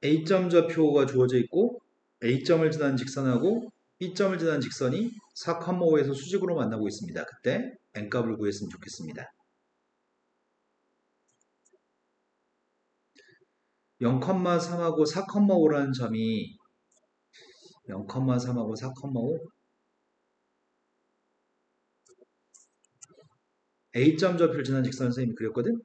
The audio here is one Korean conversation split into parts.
A점 좌표가 주어져 있고 A점을 지나는 직선하고 B점을 지나는 직선이 4,5에서 수직으로 만나고 있습니다. 그때 n값을 구했으면 좋겠습니다. 0,3하고 4,5라는 점이 0,3하고 4,5 A점 좌표를 지나는 직선 선생님이 그렸거든?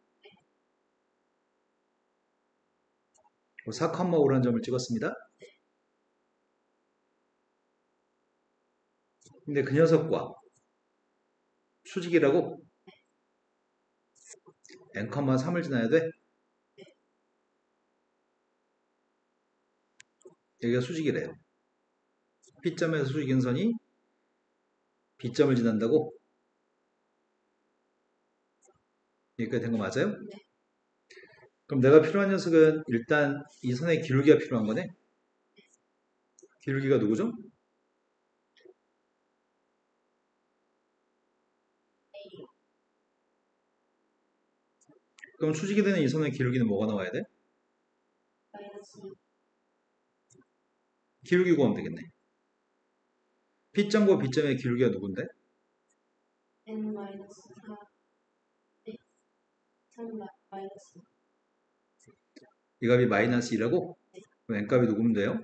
4,5라는 점을 찍었습니다. 근데 그 녀석과 수직이라고 n,3을 지나야 돼? 여기가 수직이래요. B점에서 수직인 선이 B점을 지난다고? 여기까지 된 거 맞아요? 그럼 내가 필요한 녀석은 일단 이 선의 기울기가 필요한 거네? 기울기가 누구죠? 그럼 수직이 되는 이 선의 기울기는 뭐가 나와야 돼? 기울기 구하면 되겠네. P점과 B점의 기울기가 누군데? n-4 3 이 값이 마이너스 2라고? 그럼 n값이 누구면 돼요?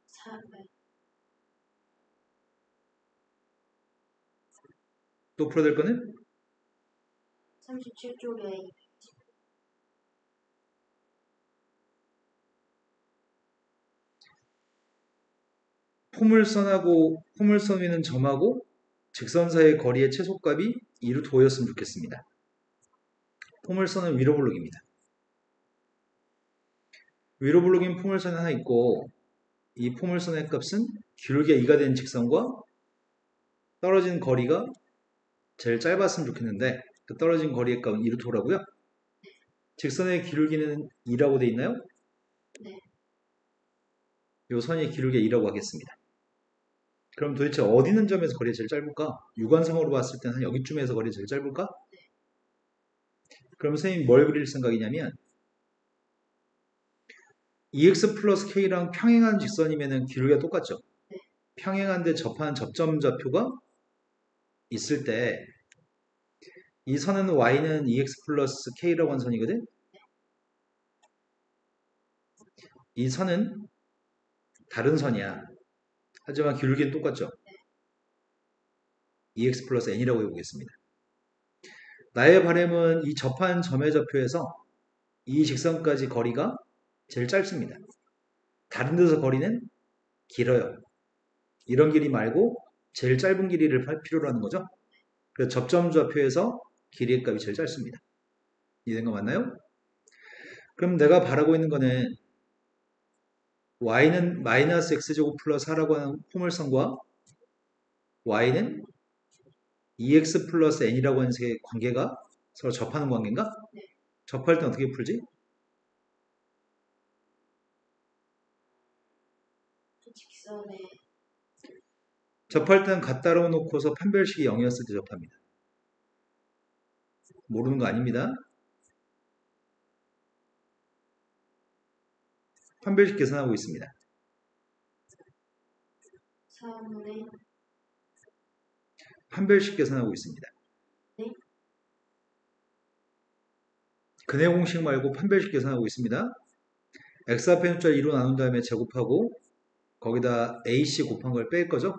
4 또 풀어야 될 거는? 37쪽에 포물선 위는 점하고 직선 사이의 거리의 최소값이 2루트5였으면 좋겠습니다. 포물선은 위로 블록입니다. 위로 블록인 포물선이 하나 있고 이 포물선의 값은 기울기가 2가 된 직선과 떨어진 거리가 제일 짧았으면 좋겠는데 그 떨어진 거리의 값은 2루트라고요. 직선의 기울기는 2라고 돼 있나요? 네. 이 선의 기울기가 2라고 하겠습니다. 그럼 도대체 어디 있는 점에서 거리가 제일 짧을까? 유관상으로 봤을 때는 여기쯤에서 거리가 제일 짧을까? 그럼 선생님이 뭘 그릴 생각이냐면 EX 플러스 K랑 평행한 직선이면 기울기가 똑같죠? 네. 평행한데 접한 접점 좌표가 있을 때 이 선은 Y는 EX 플러스 K라고 한 선이거든? 이 선은 다른 선이야. 하지만 기울기는 똑같죠? EX 플러스 N이라고 해보겠습니다. 나의 바람은 이 접한 점의 좌표에서 이 직선까지 거리가 제일 짧습니다. 다른 데서 거리는 길어요. 이런 길이 말고 제일 짧은 길이를 필요로 하는 거죠. 그래서 접점 좌표에서 길이의 값이 제일 짧습니다. 이해된 거 맞나요? 그럼 내가 바라고 있는 거는 y는 마이너스 x제곱 플러스 4라고 하는 포물선과 y는 2x 플러스 n이라고 하는 세 관계가 서로 접하는 관계인가? 네. 접할 때 어떻게 풀지? 직선에 접할 때는 갖다로 놓고서 판별식이 0이었을 때 접합니다. 모르는 거 아닙니다. 판별식 계산하고 있습니다. 4분의 판별식 계산하고 있습니다. 네? 근해 공식 말고 판별식 계산하고 있습니다. x 앞에 숫자 2로 나눈 다음에 제곱하고 거기다 AC 곱한 걸 뺄 거죠?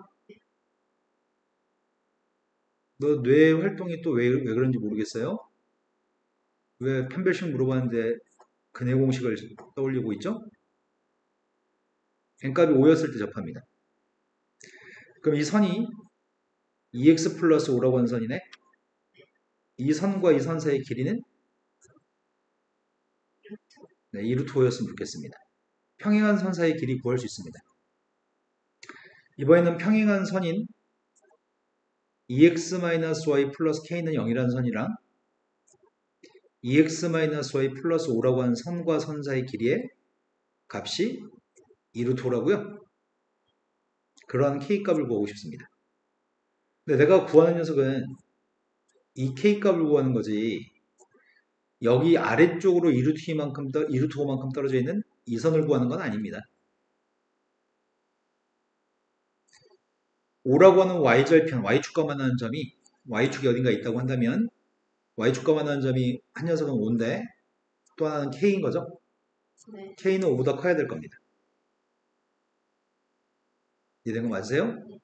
너 뇌 활동이 또 왜 그런지 모르겠어요? 왜 판별식 물어봤는데 근해 공식을 떠올리고 있죠? n값이 5였을 때 접합니다. 그럼 이 선이 2x 플러스 5라고 하는 선이네? 이 선과 이 선 사이의 길이는? 네, 2루트 5였으면 좋겠습니다. 평행한 선 사이의 길이 구할 수 있습니다. 이번에는 평행한 선인 2x-y 플러스 k는 0이라는 선이랑 2x-y 플러스 5라고 하는 선과 선 사이 길이의 값이 2루트 5라고요? 그러한 k값을 구하고 싶습니다. 근데 내가 구하는 녀석은 이 k값을 구하는 거지 여기 아래쪽으로 2루트5만큼 떨어져 있는 이 선을 구하는 건 아닙니다. 5라고 하는 y절편, y축과만 하는 점이 y축이 어딘가 있다고 한다면 y축과만 하는 점이 한 녀석은 5인데 또 하나는 k인 거죠. 네. k는 5보다 커야 될 겁니다. 이해된 거 맞으세요? 네.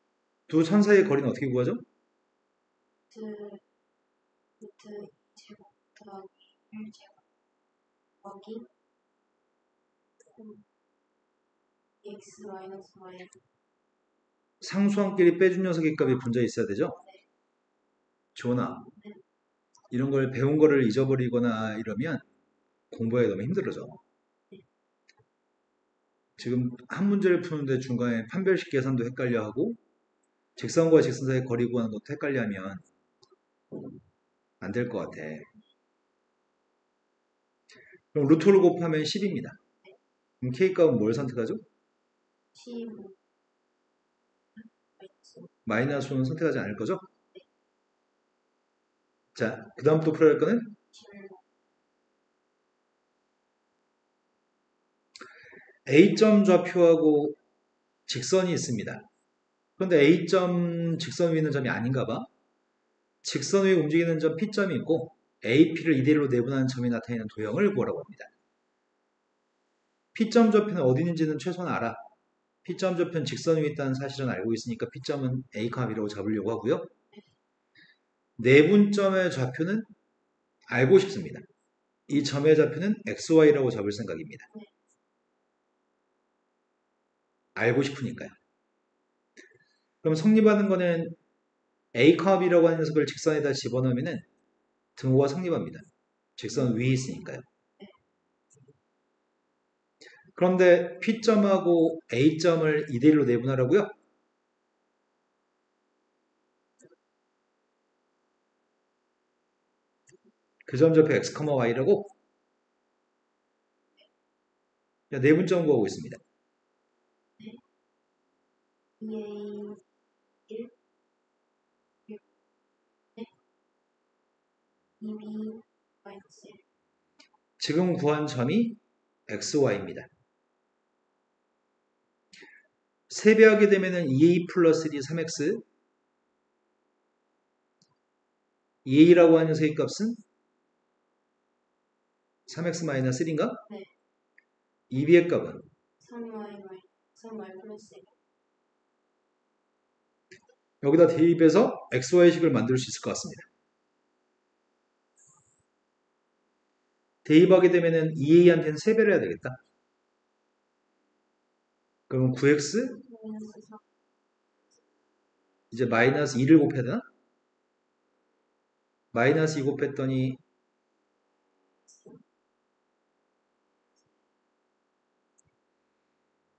두 선 사이의 거리는 어떻게 구하죠? 루트 제곱 더하기 1제곱 더하기 x 마이너스 y. 상수함끼리 빼준 녀석의 값이 분자에 있어야 되죠? 조나, 네. 이런 걸 배운 거를 잊어버리거나 이러면 공부하기 너무 힘들어져. 지금 한 문제를 푸는데 중간에 판별식 계산도 헷갈려 하고 직선과 직선 사이의 거리 구하는 것도 헷갈려 하면 안 될 것 같아. 그럼 루트를 곱하면 10입니다. 그럼 K값은 뭘 선택하죠? 15 마이너스는 선택하지 않을 거죠? 자, 그 다음 또 풀어야 할 거는 17 A점 좌표하고 직선이 있습니다. 그런데 A점 직선 위에 있는 점이 아닌가 봐. 직선 위에 움직이는 점 P점이 있고 AP를 이대로 내분하는 점이 나타내는 도형을 구하라고 합니다. P점 좌표는 어디 있는지는 최소한 알아. P점 좌표는 직선 위에 있다는 사실은 알고 있으니까 P점은 A, B라고 잡으려고 하고요. 내분점의 좌표는 알고 싶습니다. 이 점의 좌표는 XY라고 잡을 생각입니다. 알고 싶으니까요. 그럼 성립하는 거는 A, B라고 하는 녀석을 직선에다 집어넣으면 등호가 성립합니다. 직선 위에 있으니까요. 그런데 P점하고 A점을 2대1로 내분하라고요? 그 점 좌표 X, Y라고? 내분점 구하고 있습니다. 2A 1 6 네. 2B 마이너스 1. 지금 구한 점이 XY입니다. 세배하게 되면 2A 플러스 1이 3X 2A라고 하는 녀석의 값은 3X 마이너스 1인가? 네. 2B의 값은 3Y 플러스 1. 여기다 대입해서 XY식을 만들 수 있을 것 같습니다. 대입하게 되면 2A한테는 3배를 해야 되겠다. 그러면 9X 마이너스 4. 이제 마이너스 2를 곱해야 되나? 마이너스 2 곱했더니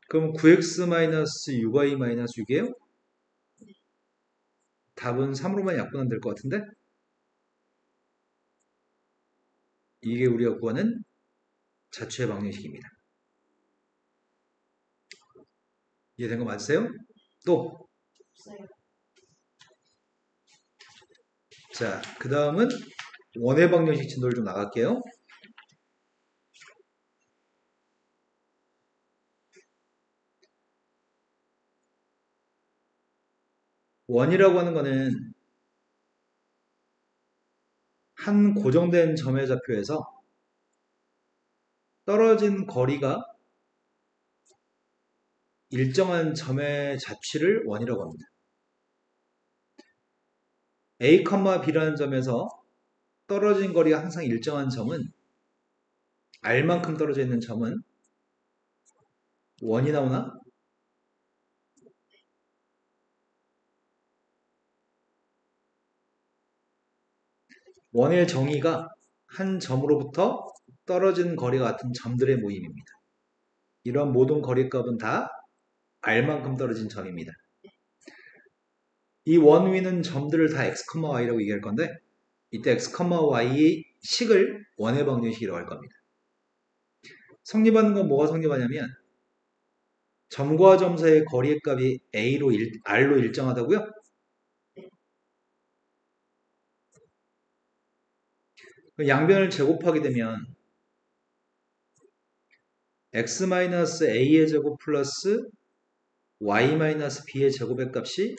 그럼 9x 마이너스 6y 마이너스 6이에요? 답은 3으로만 약분하면 될 것 같은데? 이게 우리가 구하는 자취의 방정식입니다. 이해된 거 맞으세요? 또! 없어요. 자, 그 다음은 원의 방정식 진도를 좀 나갈게요. 원이라고 하는 거는 한 고정된 점의 좌표에서 떨어진 거리가 일정한 점의 자취를 원이라고 합니다. A, B라는 점에서 떨어진 거리가 항상 일정한 점은 R만큼 떨어져 있는 점은 원이 나오나? 원의 정의가 한 점으로부터 떨어진 거리가 같은 점들의 모임입니다. 이런 모든 거리값은 다 R만큼 떨어진 점입니다. 이 원 위는 점들을 다 X, Y라고 얘기할 건데 이때 X, Y의 식을 원의 방정식이라고 할 겁니다. 성립하는 건 뭐가 성립하냐면 점과 점 사이의 거리의 값이 R로 일정하다고요? 그 양변을 제곱하게 되면 x-a의 제곱 플러스 y-b의 제곱의 값이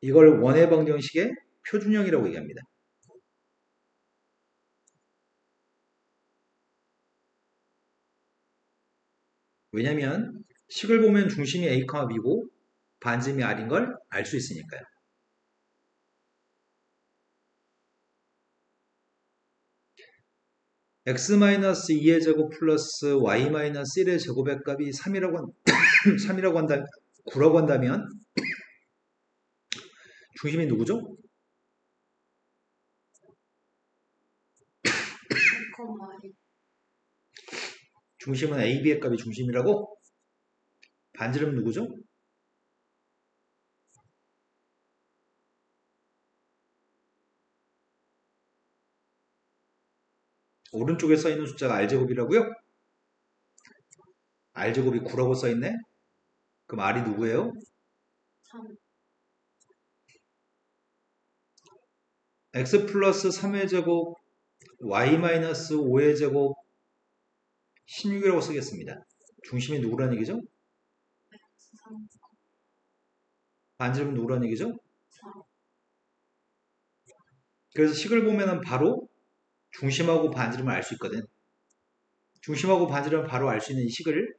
이걸 원의 방정식의 표준형이라고 얘기합니다. 왜냐면 식을 보면 중심이 a, b고 반지름이 r인 걸 알 수 있으니까요. x-2의 제곱 플러스 y-1의 제곱의 값이 3이라고, 3이라고 한다, 9라고 한다면 중심이 누구죠? 중심은 a, b의 값이 중심이라고? 반지름 누구죠? 오른쪽에 써있는 숫자가 r제곱이라고요? r제곱이 9라고 써있네? 그럼 r이 누구예요? 3. x 플러스 3의 제곱 y 마이너스 5의 제곱 16이라고 쓰겠습니다. 중심이 누구란 얘기죠? 3. 반지름은 누구란 얘기죠? 4. 그래서 식을 보면은 바로 중심하고 반지름을 알 수 있거든. 중심하고 반지름을 바로 알 수 있는 이 식을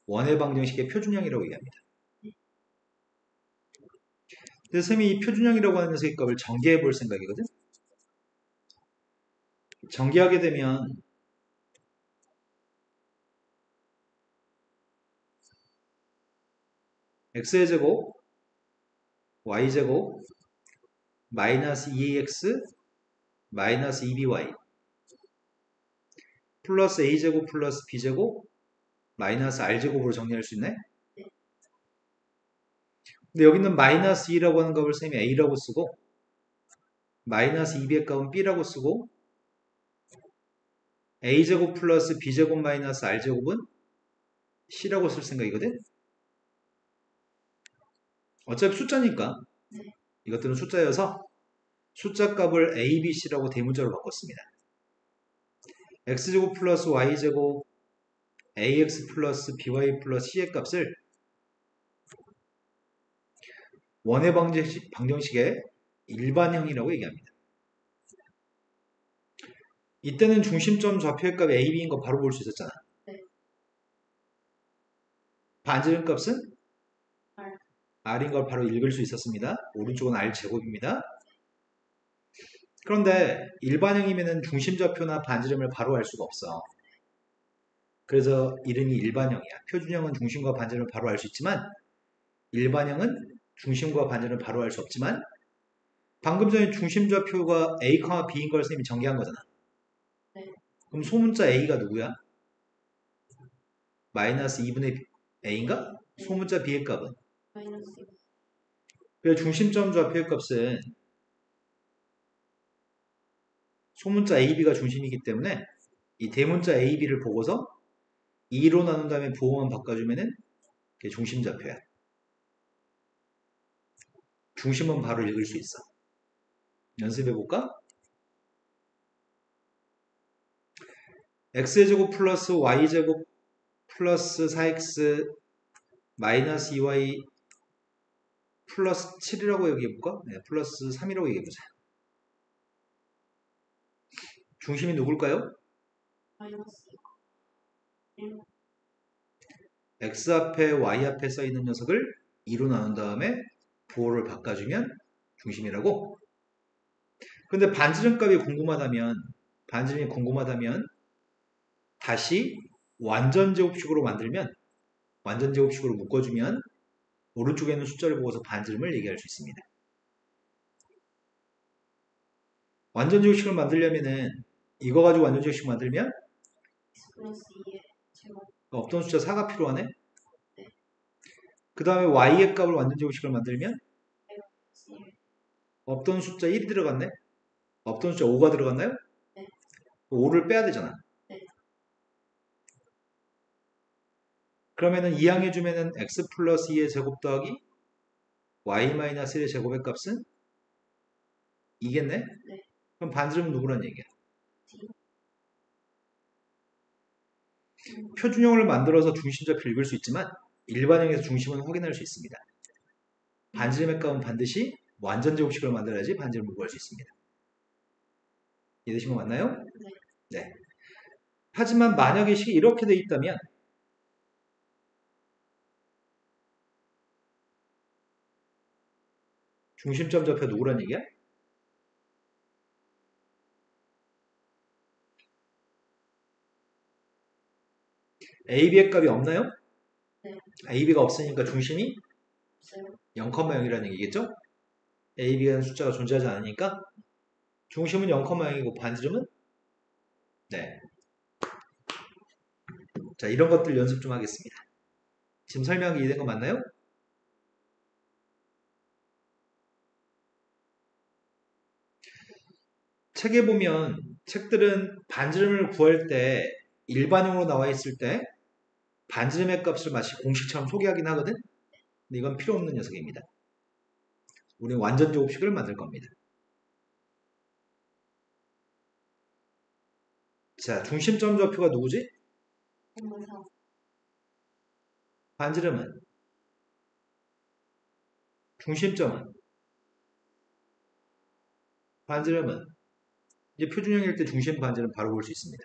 원의 방정식의 표준형이라고 얘기합니다. 그래서 쌤이 이 표준형이라고 하는 녀석의 값을 전개해 볼 생각이거든. 전개하게 되면 x의 제곱, y 제곱, 마이너스 2ax, 마이너스 2by, 플러스 a제곱 플러스 b제곱, 마이너스 r제곱으로 정리할 수 있네. 근데 여기는 마이너스 2라고 하는 값을 쌤이 a라고 쓰고, 마이너스 2b의 값은 b라고 쓰고, a제곱 플러스 b제곱 마이너스 r제곱은 c라고 쓸 생각이거든. 어차피 숫자니까 이것들은 숫자여서 숫자 값을 a, b, c라고 대문자로 바꿨습니다. x제곱 플러스 y제곱 ax 플러스 by 플러스 c의 값을 원의 방정식의 일반형이라고 얘기합니다. 이때는 중심점 좌표의 값이 a, b인 거 바로 볼 수 있었잖아. 반지름 값은 r인 걸 바로 읽을 수 있었습니다. 오른쪽은 r제곱입니다. 그런데 일반형이면 중심 좌표나 반지름을 바로 알 수가 없어. 그래서 이름이 일반형이야. 표준형은 중심과 반지름을 바로 알 수 있지만 일반형은 중심과 반지름을 바로 알 수 없지만 방금 전에 중심 좌표가 a, b인 걸 선생님이 전개한 거잖아. 그럼 소문자 a가 누구야? 마이너스 2분의 a인가? 소문자 b의 값은? 마이너스. 그래서 중심점 좌표의 값은 소문자 ab가 중심이기 때문에 이 대문자 ab를 보고서 2로 나눈 다음에 부호만 바꿔주면은 그게 중심 좌표야. 중심은 바로 읽을 수 있어. 연습해볼까? x제곱 플러스 y제곱 플러스 4x 마이너스 2y 플러스 7이라고 얘기해볼까? 네, 플러스 3이라고 얘기해보자. 중심이 누굴까요? 마이너스. 1. x 앞에 y 앞에 써있는 녀석을 2로 나눈 다음에 부호를 바꿔주면 중심이라고. 근데 반지름값이 궁금하다면 다시 완전제곱식으로 만들면 완전제곱식으로 묶어주면 오른쪽에 있는 숫자를 보고서 반지름을 얘기할 수 있습니다. 완전제곱식을 만들려면은 이거 가지고 완전제곱식 만들면 x 플러스 2의 제곱. 없던 숫자 4가 필요하네. 그 다음에 y의 값을 완전제곱식을 만들면 플러스 1. 없던 숫자 1이 들어갔네. 없던 숫자 5가 들어갔나요? 네. 5를 빼야 되잖아. 네. 그러면은 이항해주면은 x 플러스 2의 제곱 더하기 y 마이너스 1의 제곱의 값은 2겠네? 네. 그럼 반지름은 누구란 얘기야? 표준형을 만들어서 중심좌표 읽을 수 있지만 일반형에서 중심은 확인할 수 있습니다. 반지름의 값은 반드시 완전 제곱식을 만들어야지 반지름을 구할 수 있습니다. 이해되신 거 맞나요? 네. 하지만 만약에 식이 이렇게 돼 있다면 중심점 좌표 누구란 얘기야? AB의 값이 없나요? 네. AB가 없으니까 중심이 없어요. 0,0이라는 얘기겠죠? AB라는 숫자가 존재하지 않으니까 중심은 0,0이고 반지름은 네. 자, 이런 것들 연습 좀 하겠습니다. 지금 설명이 이해된 거 맞나요? 책에 보면 책들은 반지름을 구할 때 일반형으로 나와 있을 때 반지름의 값을 마치 공식처럼 소개하긴 하거든? 근데 이건 필요 없는 녀석입니다. 우리는 완전 제곱식을 만들 겁니다. 자, 중심점 좌표가 누구지? 반지름은? 중심점은? 반지름은? 이제 표준형일 때 중심 반지름 바로 볼 수 있습니다.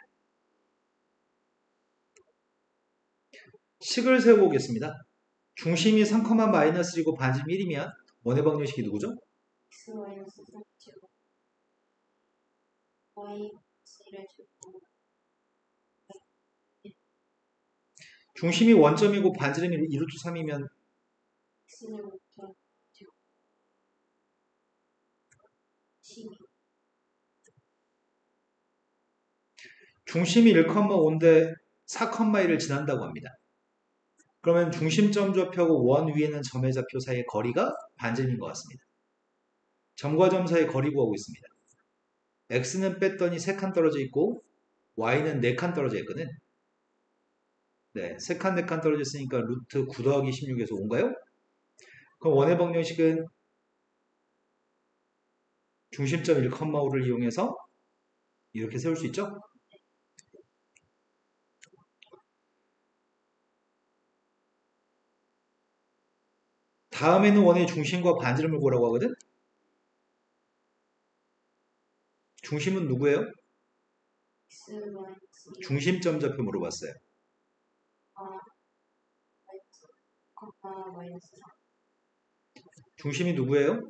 식을 세워보겠습니다. 중심이 3,-1이고 반지름 1이면 원의 방정식이 누구죠? x 마이너스 3제곱 y 1의 제곱 중심이 원점이고 반지름이 2루트 3이면 x제곱 제곱 12 중심이 1,5인데 4,1을 지난다고 합니다. 그러면 중심점 좌표하고 원 위에 있는 점의 좌표 사이의 거리가 반지름인 것 같습니다. 점과 점 사이의 거리 구하고 있습니다. x는 뺐더니 3칸 떨어져 있고 y는 4칸 떨어져 있거든. 네, 3칸, 4칸 떨어져 있으니까 루트 9 더하기 16에서 5인가요? 그럼 원의 방정식은 중심점 1,5를 이용해서 이렇게 세울 수 있죠? 다음에는 원의 중심과 반지름을 구하라고 하거든? 중심은 누구예요? x 마이너스 2 중심점 좌표 물어봤어요. 마이너스 4 중심이 누구예요?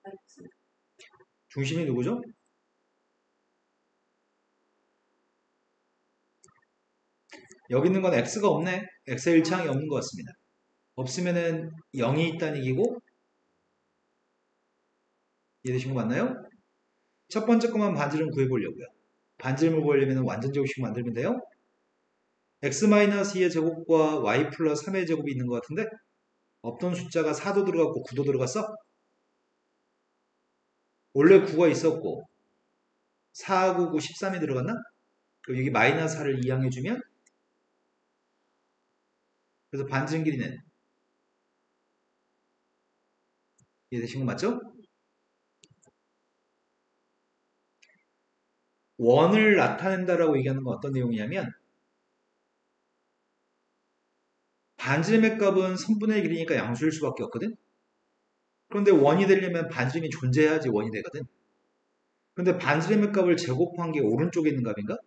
마이너스 중심이 누구죠? 여기 있는 건 x가 없네. x의 일치항이 없는 것 같습니다. 없으면은 0이 있다는 얘기고 이해되신 거 맞나요? 첫 번째 것만 반지름 구해보려고요. 반지름을 구하려면 완전 제곱식 만들면 돼요. x-2의 제곱과 y 플러스 3의 제곱이 있는 것 같은데 없던 숫자가 4도 들어갔고 9도 들어갔어? 원래 9가 있었고 4, 9, 9, 13이 들어갔나? 그럼 여기 마이너스 4를 이항해주면 그래서 반지름 길이는 이해되신 거 맞죠? 원을 나타낸다라고 얘기하는 건 어떤 내용이냐면 반지름의 값은 선분의 길이니까 양수일 수밖에 없거든? 그런데 원이 되려면 반지름이 존재해야지 원이 되거든? 근데 반지름의 값을 제곱한 게 오른쪽에 있는 값인가?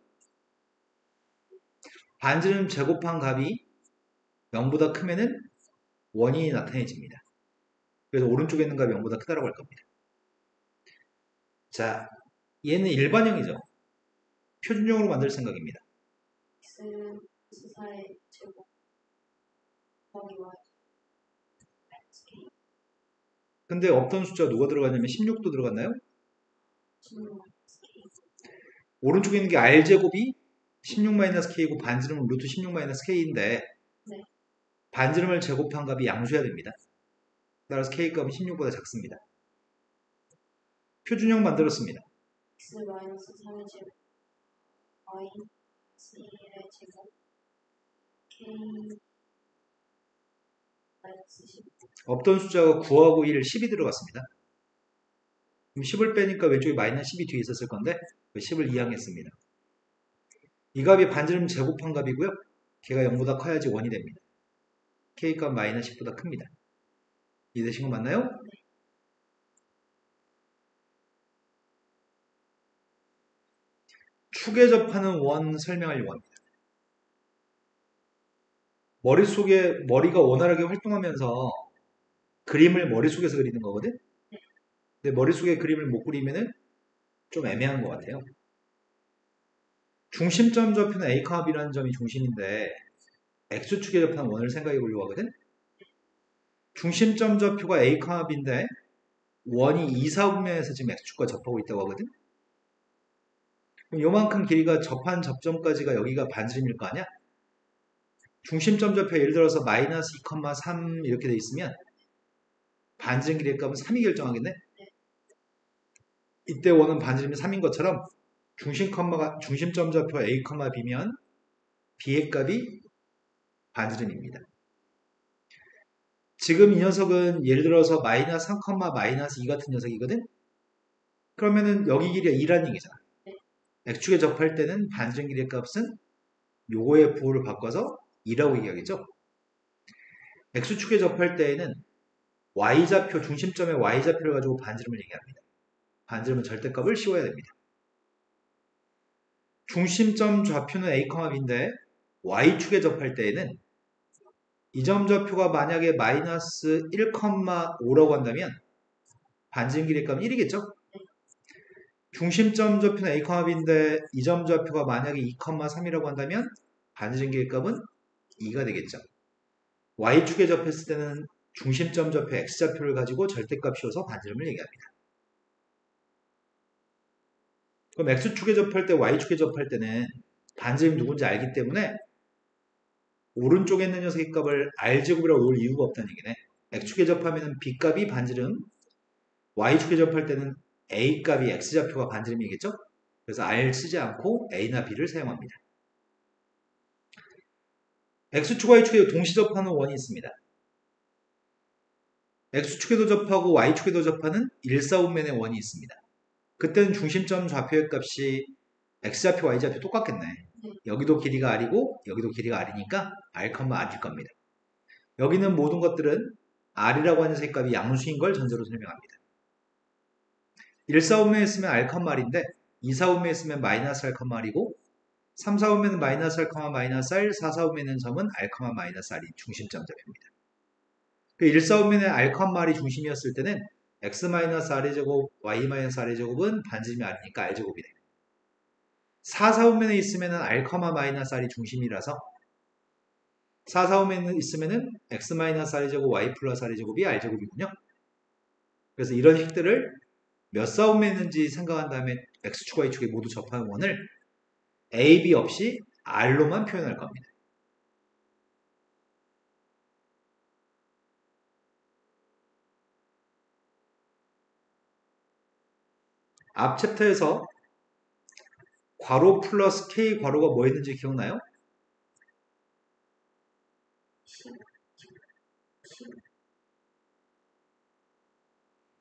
반지름 제곱한 값이 0보다 크면은 원이 나타내집니다. 그래서 오른쪽에 있는 값이 0보다 크다라고 할 겁니다. 자, 얘는 일반형이죠. 표준형으로 만들 생각입니다. x 4의 제곱 더하기 y 마이너스 k 근데 없던 숫자 누가 들어갔냐면 16도 들어갔나요? 16 마이너스 k 오른쪽에 있는 게 r제곱이 16-k이고 반지름은 루트 16-k인데 네. 반지름을 제곱한 값이 양수해야 됩니다. 따라서 k값은 16보다 작습니다. 표준형 만들었습니다. x 마이너스 3의 제곱 y 1의 제곱 k 마이너스 10. 없던 숫자가 9하고 1, 10이 들어갔습니다. 그럼 10을 빼니까 왼쪽에 마이너스 10이 뒤에 있었을 건데 10을 이항했습니다. 이 값이 반지름 제곱한 값이고요. 걔가 0보다 커야지 1이 됩니다. K값 마이너스 10보다 큽니다. 이해되신 거 맞나요? 축에 접하는 원 설명하려고 합니다. 머릿속에 머리가 원활하게 활동하면서 그림을 머릿속에서 그리는 거거든? 근데 머릿속에 그림을 못 그리면은 좀 애매한 것 같아요. 중심점 좌표는 A, B라는 점이 중심인데 X축에 접하는 원을 생각해 보려고 하거든? 중심점 좌표가 A, B인데 원이 2, 4분면에서 지금 X축과 접하고 있다고 하거든? 그럼 요만큼 길이가 접한 접점까지가 여기가 반지름일 거 아니야? 중심점 좌표 예를 들어서 마이너스 2,3 이렇게 돼 있으면 반지름 길이의 값은 3이 결정하겠네? 이때 원은 반지름이 3인 것처럼 중심점 좌표 A, B면 B의 값이 반지름입니다. 지금 이 녀석은 예를 들어서 마이너스 3, 마이너스 2 같은 녀석이거든? 그러면은 여기 길이가 2라는 얘기잖아. X축에 접할 때는 반지름 길이의 값은 요거의 부호를 바꿔서 2라고 얘기하겠죠? X축에 접할 때에는 Y좌표, 중심점의 Y좌표를 가지고 반지름을 얘기합니다. 반지름은 절대값을 씌워야 됩니다. 중심점 좌표는 A, B인데 Y축에 접할 때에는 이 점 좌표가 만약에 마이너스 1,5라고 한다면 반지름 길이의 값은 1이겠죠? 중심점 좌표는 A, B인데 이 점 좌표가 만약에 2,3이라고 한다면 반지름 길이의 값은 2가 되겠죠. Y축에 접했을 때는 중심점 좌표 X좌표를 가지고 절대값 씌워서 반지름을 얘기합니다. 그럼 X축에 접할 때 Y축에 접할 때는 반지름이 누군지 알기 때문에 오른쪽에 있는 녀석의 값을 R제곱이라고 놓을 이유가 없다는 얘기네. X축에 접하면 B값이 반지름, Y축에 접할 때는 A값이 X좌표가 반지름이겠죠? 그래서 R 쓰지 않고 A나 B를 사용합니다. X축, Y축에 동시 접하는 원이 있습니다. X축에도 접하고 Y축에도 접하는 1, 4분면의 원이 있습니다. 그때는 중심점 좌표의 값이 X좌표, Y좌표 똑같겠네. 여기도 길이가 R이고 여기도 길이가 R이니까 R, R일 겁니다. 여기는 모든 것들은 R이라고 하는 색 값이 양수인 걸 전제로 설명합니다. 1, 4분면에 있으면 R, R인데 2, 4분면에 있으면 마이너스 R, R이고 3, 4분면은 마이너스 R, 마이너스 R, 4, 4분면은 점은 R, 마이너스 R이 중심점 좌표입니다. 그 1, 4분면에 R, R이 중심이었을 때는 X-R의 제곱, Y-R의 제곱은 반지름이 R이니까 R제곱이 돼요. 4, 4분면에 있으면은 R, R이 중심이라서 4, 4분면에 있으면은 X-R의 제곱, Y 플러스 R의 제곱이 R제곱이군요. 그래서 이런 식들을 몇 4분면에 있는지 생각한 다음에 X축, Y축에 모두 접하는 원을 A, B 없이 R로만 표현할 겁니다. 앞 챕터에서 괄호 플러스 K 괄호가 뭐였는지 기억나요?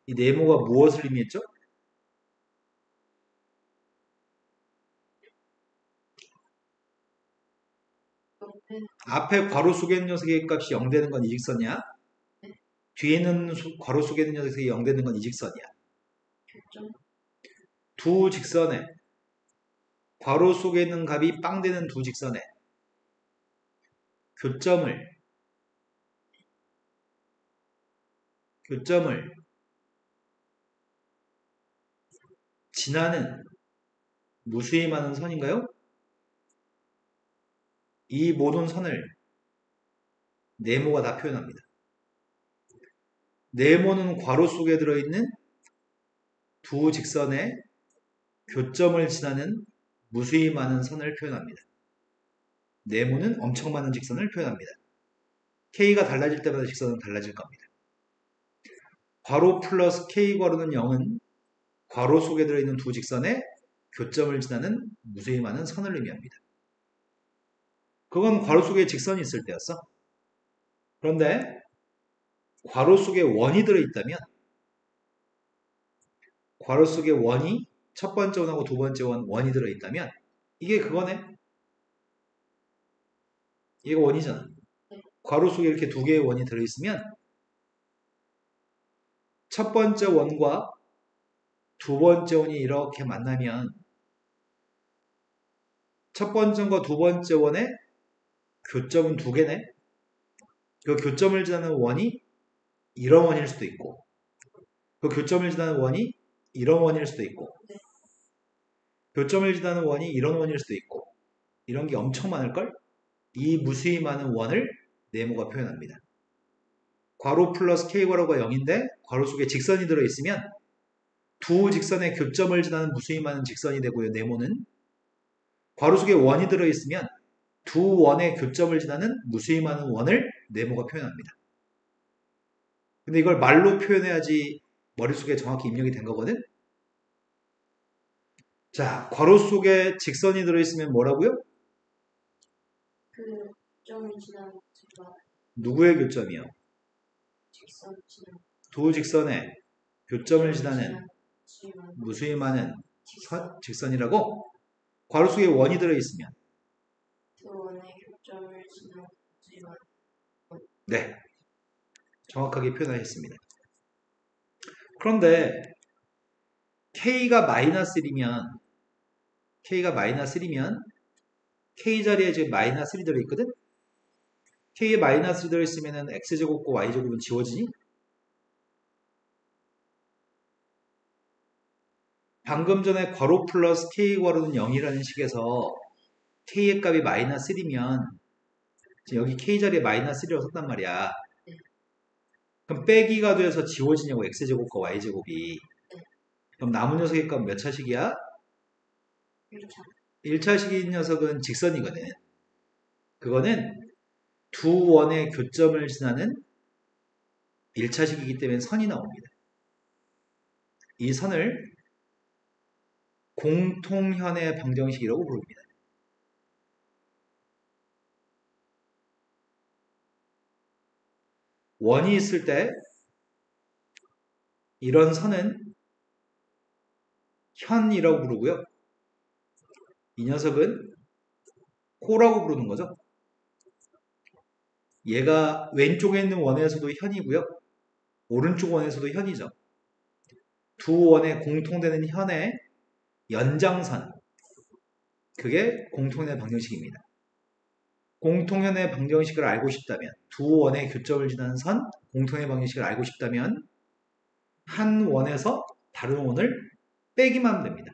이 네모가 무엇을 의미했죠? 앞에 괄호 속에 있는 녀석의 값이 0 되는 건 이 직선이야? 뒤에 있는 괄호 속에 있는 녀석이 0 되는 건 이 직선이야. 두 직선에 괄호 속에 있는 값이 빵 되는 두 직선에 교점을 지나는 무수히 많은 선인가요? 이 모든 선을 네모가 다 표현합니다. 네모는 괄호 속에 들어있는 두 직선의 교점을 지나는 무수히 많은 선을 표현합니다. 네모는 엄청 많은 직선을 표현합니다. K가 달라질 때마다 직선은 달라질 겁니다. 괄호 플러스 K 괄호는 0은 괄호 속에 들어있는 두 직선의 교점을 지나는 무수히 많은 선을 의미합니다. 그건 괄호 속에 직선이 있을 때였어. 그런데 괄호 속에 원이 들어있다면 괄호 속에 원이 첫 번째 원하고 두 번째 원이 들어있다면 이게 그거네. 이게 원이잖아. 괄호 속에 이렇게 두 개의 원이 들어있으면 첫 번째 원과 두 번째 원이 이렇게 만나면 첫 번째 원과 두 번째 원의 교점은 두 개네. 그 교점을 지나는 원이 이런 원일 수도 있고 그 교점을 지나는 원이 이런 원일 수도 있고 교점을 지나는 원이 이런 원일 수도 있고 이런 게 엄청 많을걸? 이 무수히 많은 원을 네모가 표현합니다. 괄호 플러스 K괄호가 0인데 괄호 속에 직선이 들어있으면 두 직선의 교점을 지나는 무수히 많은 직선이 되고요. 네모는 괄호 속에 원이 들어있으면 두 원의 교점을 지나는 무수히 많은 원을 네모가 표현합니다. 근데 이걸 말로 표현해야지 머릿속에 정확히 입력이 된 거거든? 자, 괄호 속에 직선이 들어있으면 뭐라고요? 그 점이 지나는 직선, 누구의 교점이요? 직선 지나는 두 직선의 교점을 지나는 지나는 무수히 많은 직선 직선이라고? 괄호 속에 원이 들어있으면 두 원의 교점을 지나는 직선. 네, 정확하게 표현하셨습니다. 그런데 K가 마이너스 1이면 K가 마이너스 1이면 K 자리에 지금 마이너스 1이 들어있거든? K에 마이너스 1이 들어있으면 X제곱과 Y제곱은 지워지니? 방금 전에 괄호 플러스 K 괄호는 0이라는 식에서 K의 값이 마이너스 1이면 지금 여기 K 자리에 마이너스 1이라고 썼단 말이야. 그럼 빼기가 돼서 지워지냐고 X제곱과 Y제곱이. 그럼 남은 녀석의 값은 몇 차식이야? 1차 1차식인 녀석은 직선이거든. 그거는 두 원의 교점을 지나는 1차식이기 때문에 선이 나옵니다. 이 선을 공통현의 방정식이라고 부릅니다. 원이 있을 때 이런 선은 현이라고 부르고요. 이 녀석은 코라고 부르는 거죠. 얘가 왼쪽에 있는 원에서도 현이고요. 오른쪽 원에서도 현이죠. 두 원에 공통되는 현의 연장선. 그게 공통현의 방정식입니다. 공통현의 방정식을 알고 싶다면 두 원의 교점을 지나는 선, 공통의 방정식을 알고 싶다면 한 원에서 다른 원을 빼기만 하면 됩니다.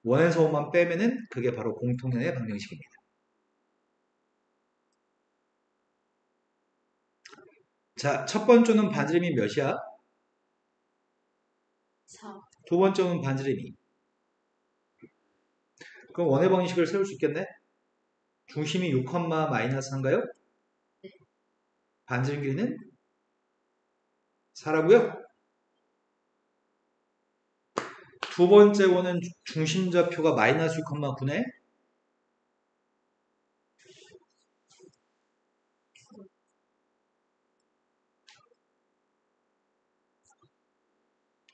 원에서 원만 빼면은 그게 바로 공통현의 방정식입니다. 자, 첫 번째는 반지름이 몇이야? 4 두 번째는 반지름이. 그럼 원의 방정식을 세울 수 있겠네? 중심이 6, 마이너스 3인가요? 반지름 길이는 4라고요? 두 번째 원은 중심좌표가 마이너스 6,9네?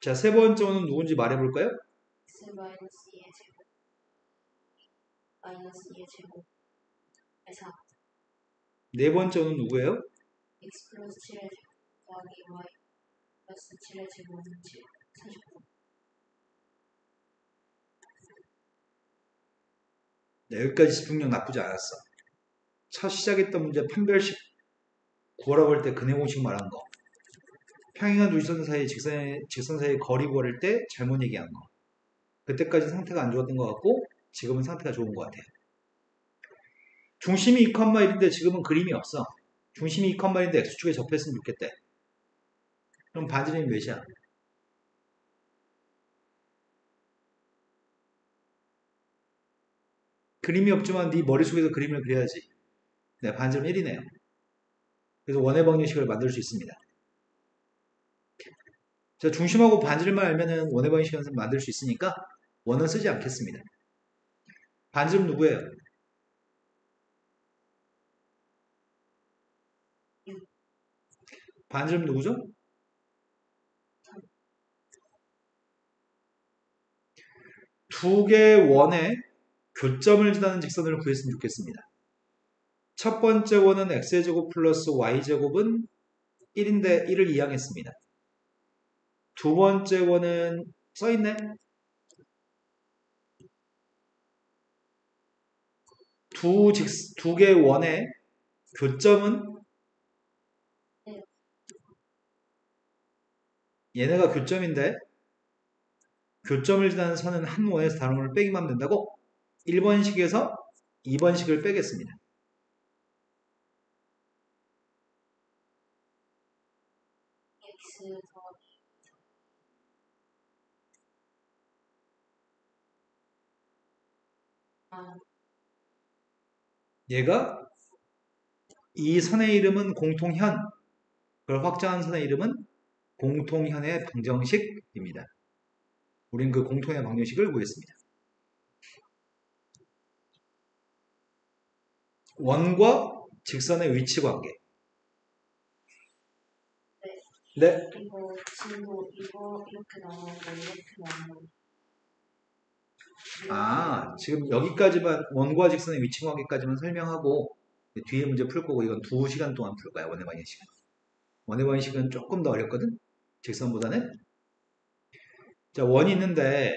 자, 세 번째 원은 누군지 말해볼까요? X 마이너스 2의 제곱 마이너스 2의 제곱 4 네 번째 원은 누구예요? X 플러스 7의 제곱 더하기 Y 플러스 7의 제곱은 7 49 네, 여기까지 집중력 나쁘지 않았어. 첫 시작했던 문제 판별식 구하라고 할 때 그 내용식 말한 거. 평행한 두 직선 사이 직선 사이 거리 구할 때 잘못 얘기한 거. 그때까지 상태가 안 좋았던 것 같고 지금은 상태가 좋은 것 같아요. 중심이 2,1인데 지금은 그림이 없어. 중심이 2,1인데 X축에 접했으면 좋겠대. 그럼 반지름이 몇이야? 그림이 없지만 네 머릿속에서 그림을 그려야지. 네, 반지름 1이네요. 그래서 원의 방정식을 만들 수 있습니다. 자, 중심하고 반지름만 알면은 원의 방정식을 만들 수 있으니까 원은 쓰지 않겠습니다. 반지름 누구예요? 반지름 누구죠? 두 개의 원의 교점을 지나는 직선을 구했으면 좋겠습니다. 첫 번째 원은 x제곱 플러스 y제곱은 1인데 1을 이항했습니다. 두 번째 원은 써있네? 두 개의 원의 교점은 얘네가 교점인데 교점을 지나는 선은 한 원에서 다른 원을 빼기만 하면 된다고? 1번식에서 2번식을 빼겠습니다. x 더하기 얘가 이 선의 이름은 공통현, 그걸 확장한 선의 이름은 공통현의 방정식입니다. 우린 그 공통의 방정식을 구했습니다. 원과 직선의 위치 관계. 네. 이거 진도 이거 이렇게 나오고 이렇게 나오고 지금 여기까지만 원과 직선의 위치 관계까지만 설명하고 뒤에 문제 풀 거고 이건 2시간 동안 풀 거야. 원의 방정식은. 원의 방정식은 조금 더 어렵거든. 직선보다는. 자, 원이 있는데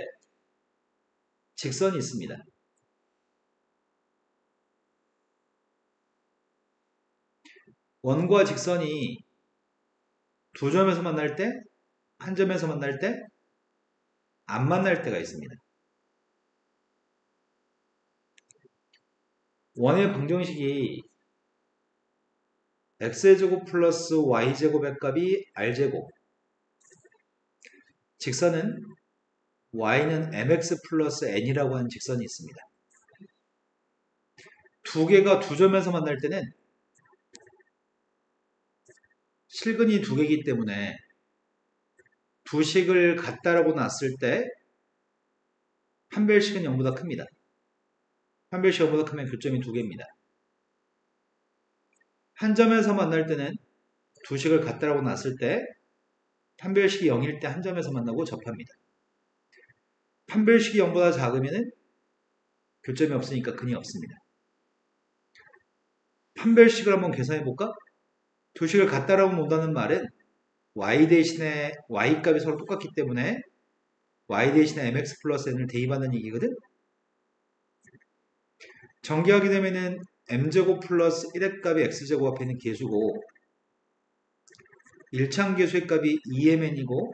직선이 있습니다. 원과 직선이 두 점에서 만날 때, 한 점에서 만날 때, 안 만날 때가 있습니다. 원의 방정식이 x제곱 플러스 y제곱의 값이 r제곱, 직선은 y는 mx 플러스 n이라고 하는 직선이 있습니다. 두 개가 두 점에서 만날 때는 실근이 두 개이기 때문에 두 식을 같다라고 놨을 때 판별식은 0보다 큽니다. 판별식 0보다 크면 교점이 두 개입니다. 한 점에서 만날 때는 두 식을 같다라고 놨을 때 판별식이 0일 때 한 점에서 만나고 접합니다. 판별식이 0보다 작으면 교점이 없으니까 근이 없습니다. 판별식을 한번 계산해 볼까? 두 식을 같다라고 논다는 말은 y 대신에 y 값이 서로 똑같기 때문에 y 대신에 mx 플러스 n을 대입하는 얘기거든. 전개하게 되면은 m제곱 플러스 1의 값이 x제곱 앞에 있는 계수고 1차항 계수의 값이 2mn이고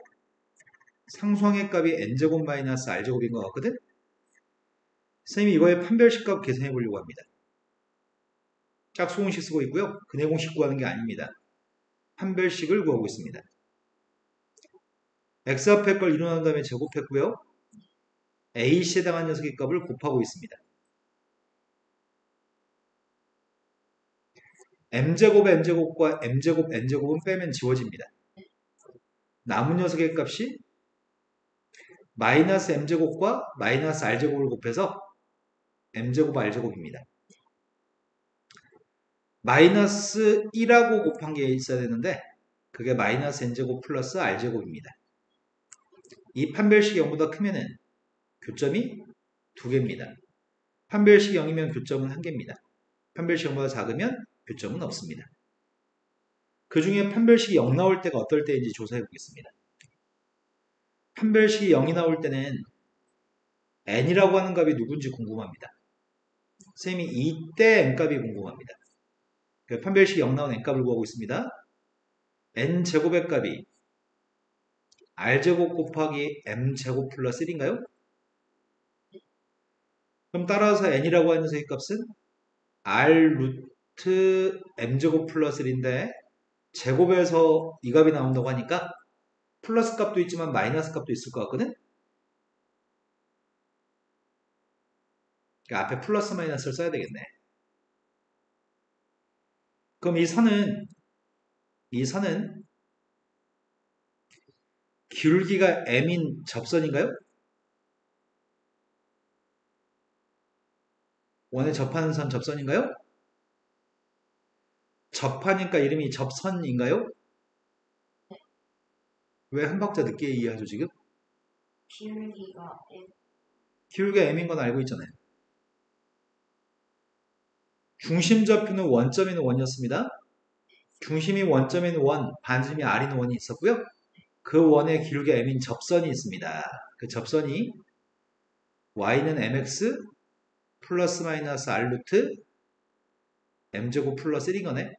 상수항의 값이 n제곱 마이너스 r제곱인 것 같거든. 선생님이 이거의 판별식 값 계산해 보려고 합니다. 짝수공식 쓰고 있고요. 근해 공식 구하는 게 아닙니다. 판별식을 구하고 있습니다. x 앞에 걸 일어난 다음에 제곱했고요. a씨에 해당한 녀석의 값을 곱하고 있습니다. m제곱의 m제곱과 m제곱 n제곱은 빼면 지워집니다. 남은 녀석의 값이 마이너스 m제곱과 마이너스 r제곱을 곱해서 m제곱 r제곱입니다. 마이너스 1하고 곱한 게 있어야 되는데 그게 마이너스 n제곱 플러스 r제곱입니다. 이 판별식이 0보다 크면은 교점이 2개입니다. 판별식이 0이면 교점은 1개입니다. 판별식이 0보다 작으면 교점은 없습니다. 그 중에 판별식이 0 나올 때가 어떨 때인지 조사해 보겠습니다. 판별식이 0이 나올 때는 n이라고 하는 값이 누군지 궁금합니다. 선생님이 이때 n값이 궁금합니다. 판별식이 0 나온 n값을 구하고 있습니다. n제곱의 값이 r제곱 곱하기 m제곱 플러스 1인가요? 그럼 따라서 n이라고 하는 녀석의 값은 r 루트 m제곱 플러스 1인데 제곱에서 이 값이 나온다고 하니까 플러스 값도 있지만 마이너스 값도 있을 것 같거든? 그러니까 앞에 플러스 마이너스를 써야 되겠네. 그럼 이 선은 기울기가 m인 접선인가요? 원에 접하는 선 접선인가요? 접하니까 이름이 접선인가요? 왜 한 박자 늦게 이해하죠, 지금? 기울기가 기울기가 m인 건 알고 있잖아요. 중심 좌표는 원점인 원이었습니다. 중심이 원점인 원, 반지름이 r인 원이 있었고요. 그 원의 기울기 m인 접선이 있습니다. 그 접선이 y는 mx 플러스 마이너스 r 루트 m제곱 플러스 1인 거네.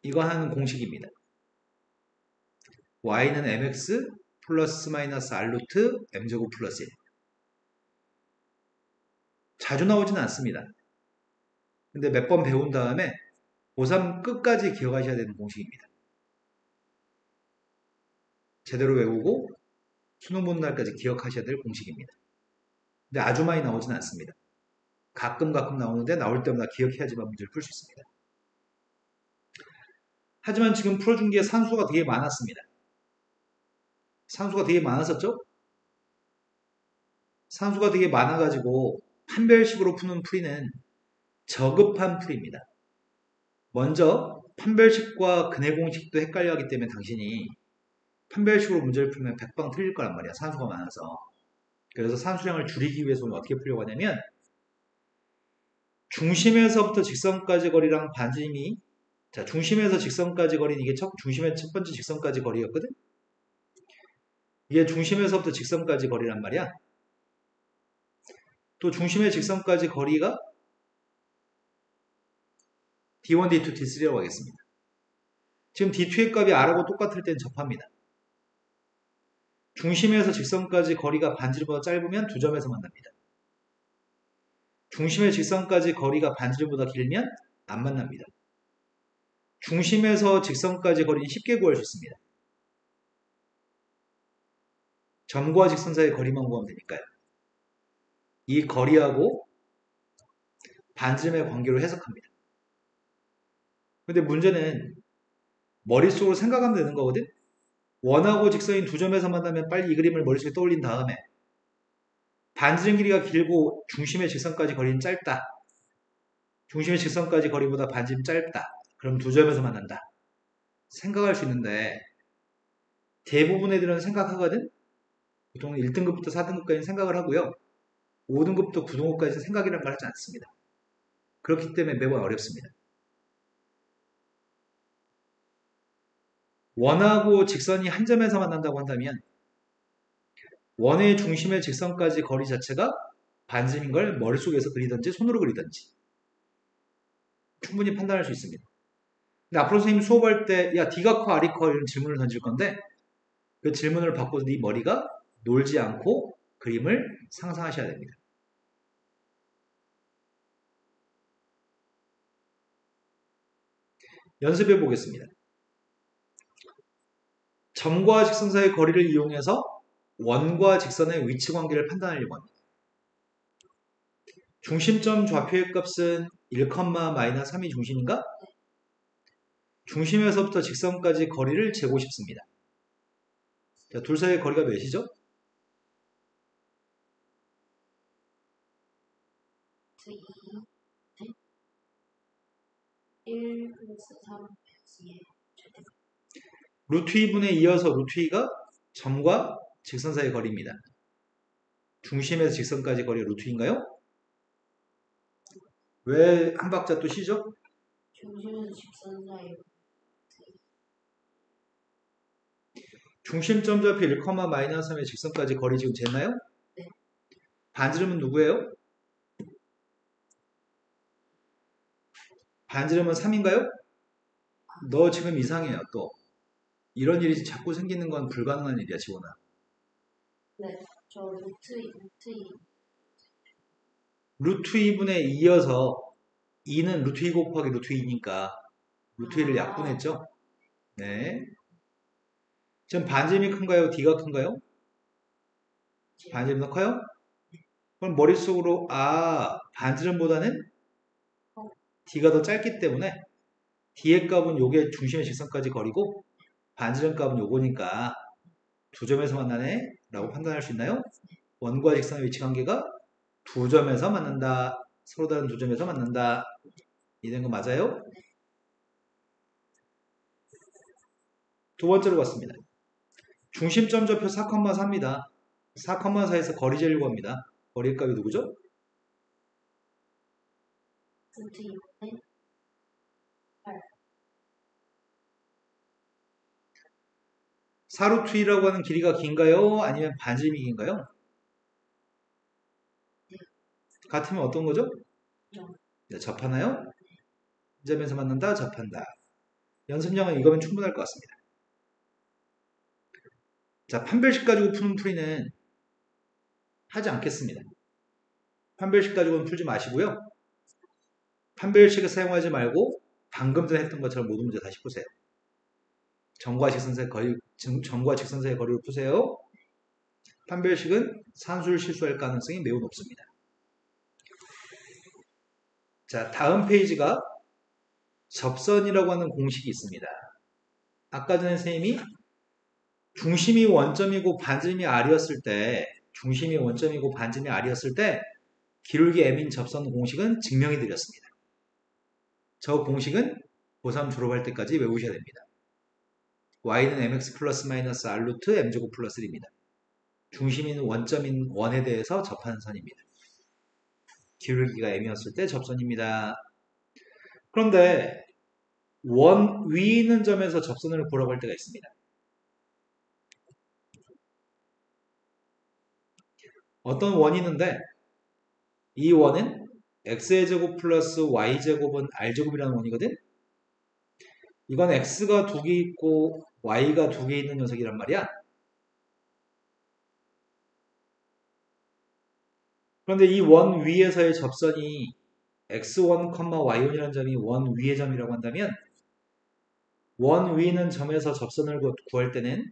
이거 하는 공식입니다. y는 mx 플러스 마이너스 r 루트 m제곱 플러스 1. 자주 나오지는 않습니다. 근데 몇 번 배운 다음에 고3 끝까지 기억하셔야 되는 공식입니다. 제대로 외우고 수능 보는 날까지 기억하셔야 될 공식입니다. 근데 아주 많이 나오지는 않습니다. 가끔 나오는데 나올 때마다 기억해야지만 문제를 풀 수 있습니다. 하지만 지금 풀어준 게 산수가 되게 많았습니다. 산수가 되게 많았었죠? 산수가 되게 많아가지고 판별식으로 푸는 풀이는 저급한 풀이입니다. 먼저 판별식과 근해공식도 헷갈려 하기 때문에 당신이 판별식으로 문제를 풀면 100방 틀릴 거란 말이야. 산수가 많아서. 그래서 산수량을 줄이기 위해서는 어떻게 풀려고 하냐면 중심에서부터 직선까지 거리랑 반지름이 자 중심에서 직선까지 거리는 이게 중심의 첫 번째 직선까지 거리였거든. 이게 중심에서부터 직선까지 거리란 말이야. 또 중심의 직선까지 거리가 D1, D2, D3라고 하겠습니다. 지금 D2의 값이 R하고 똑같을 땐 접합니다. 중심에서 직선까지 거리가 반지름보다 짧으면 두 점에서 만납니다. 중심의 직선까지 거리가 반지름보다 길면 안 만납니다. 중심에서 직선까지 거리는 쉽게 구할 수 있습니다. 점과 직선 사이의 거리만 구하면 되니까요. 이 거리하고 반지름의 관계로 해석합니다. 근데 문제는 머릿속으로 생각하면 되는 거거든. 원하고 직선인 두 점에서 만나면 빨리 이 그림을 머릿속에 떠올린 다음에 반지름 길이가 길고 중심의 직선까지 거리는 짧다. 중심의 직선까지 거리보다 반지름 짧다. 그럼 두 점에서 만난다. 생각할 수 있는데 대부분 애들은 생각하거든. 보통 1등급부터 4등급까지는 생각을 하고요. 5등급부터 9등급까지는 생각이란 걸 하지 않습니다. 그렇기 때문에 매번 어렵습니다. 원하고 직선이 한 점에서 만난다고 한다면 원의 중심의 직선까지 거리 자체가 반지름인 걸 머릿속에서 그리든지 손으로 그리든지 충분히 판단할 수 있습니다. 근데 앞으로 선생님 수업할 때 야 D가 커 R이 커 이런 질문을 던질 건데 그 질문을 받고 네 머리가 놀지 않고 그림을 상상하셔야 됩니다. 연습해 보겠습니다. 점과 직선 사이의 거리를 이용해서 원과 직선의 위치 관계를 판단하려고 합니다. 중심점 좌표의 값은 1, 마이너스 3이 중심인가? 중심에서부터 직선까지 거리를 재고 싶습니다. 자, 둘 사이의 거리가 몇이죠? 1 플러스 3 2의 루트 2분에 이어서 루트 2가 점과 직선 사이의 거리입니다. 중심에서 직선까지 거리가 루트 2인가요? 왜 한 박자 또 쉬죠? 중심에서 직선 사이 중심점 좌표 1, 마이너스 3의 직선까지 거리 지금 쟀나요? 네. 반지름은 누구예요? 반지름은 3인가요? 너 지금 이상해요 또. 이런 일이 자꾸 생기는 건 불가능한 일이야 지원아. 네, 저 루트 2 루트 2분에 이어서 2는 루트 2 곱하기 루트 2니까 루트 2를 약분했죠? 네. 지금 반지름이 큰가요? D가 큰가요? 반지름 더 커요? 그럼 머릿속으로 반지름보다는 D가 더 짧기 때문에 D의 값은 요게 중심의 직선까지 거리고 반지름 값은 요거니까 두 점에서 만나네 라고 판단할 수 있나요? 원과 직선의 위치 관계가 두 점에서 만난다. 서로 다른 두 점에서 만난다. 이런 거 맞아요? 두 번째로 갔습니다. 중심점 좌표 4,4입니다. 4,4에서 거리 재려고 구합니다. 거리의 값이 누구죠? 루트 2분의 8. 4루트 2라고 하는 길이가 긴가요? 아니면 반지름이 긴가요? 같으면 어떤 거죠? 네, 접하나요? 이 점에서 만난다, 접한다. 연습량은 이거면 충분할 것 같습니다. 자, 판별식 가지고 푸는 풀이는 하지 않겠습니다. 판별식 가지고는 풀지 마시고요. 판별식을 사용하지 말고 방금 전에 했던 것처럼 모든 문제 다시 푸세요. 점과 직선사의 거리를 푸세요. 판별식은 산수를 실수할 가능성이 매우 높습니다. 자, 다음 페이지가 접선이라고 하는 공식이 있습니다. 아까 전에 선생님이 중심이 원점이고 반지름이 r이었을 때 기울기 m인 접선 공식은 증명해 드렸습니다. 저 공식은 고3 졸업할 때까지 외우셔야 됩니다. y는 mx 플러스 마이너스 r 루트 m제곱 플러스 1입니다. 중심인 원점인 원에 대해서 접하는 선입니다. 기울기가 m이었을 때 접선입니다. 그런데 원 위에 있는 점에서 접선을 보라고 할 때가 있습니다. 어떤 원이 있는데 이 원은 x의 제곱 플러스 y 제곱은 r 제곱이라는 원이거든. 이건 x가 두 개 있고 y가 두 개 있는 녀석이란 말이야. 그런데 이 원 위에서의 접선이 x1, y1이라는 점이 원 위의 점이라고 한다면 원 위에 있는 점에서 접선을 구할 때는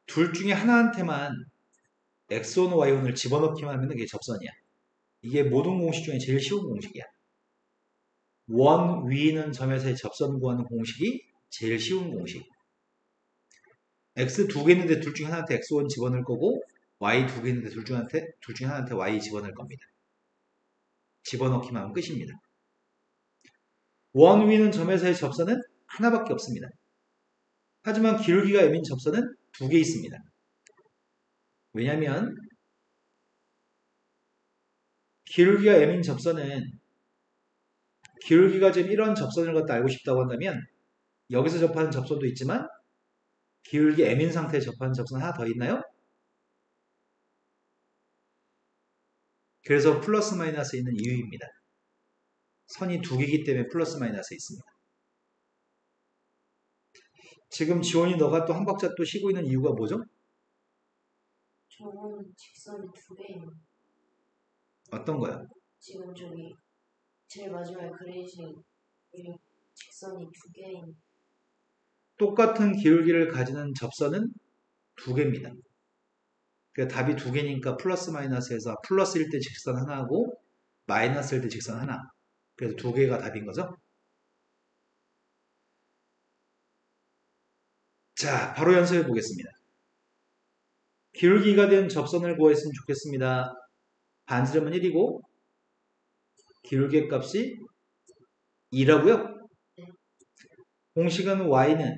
둘 중에 하나한테만 x1, y1을 집어넣기만 하면 이게 접선이야. 이게 모든 공식 중에 제일 쉬운 공식이야. 원 위에 있는 점에서의 접선 구하는 공식이 제일 쉬운 공식. x 두 개 있는데 둘 중에 하나한테 x1 집어넣을 거고 y 두 개 있는데 둘 중에 하나한테 y 집어넣을 겁니다. 집어넣기만 하면 끝입니다. 원 위에 있는 점에서의 접선은 하나밖에 없습니다. 하지만 기울기가 m인 접선은 두 개 있습니다. 왜냐하면 기울기가 m인 접선은 기울기가 지금 이런 접선을 갖다 알고 싶다고 한다면 여기서 접하는 접선도 있지만 기울기 m인 상태에 접하는 접선 하나 더 있나요? 그래서 플러스 마이너스에 있는 이유입니다. 선이 두 개이기 때문에 플러스 마이너스에 있습니다. 지금 지원이 너가 또 한 박자 또 쉬고 있는 이유가 뭐죠? 저거는 직선이 두 개예요. 어떤 거요? 지금 저기 제일 마지막에 그리신 직선이 두 개인. 똑같은 기울기를 가지는 접선은 두 개입니다. 그러니까 답이 두 개니까 플러스 마이너스에서 플러스일 때 직선 하나하고 마이너스일 때 직선 하나. 그래서 두 개가 답인 거죠. 자, 바로 연습해 보겠습니다. 기울기가 된 접선을 구했으면 좋겠습니다. 반지름은 1이고 기울기의 값이 2라고요. 공식은 y는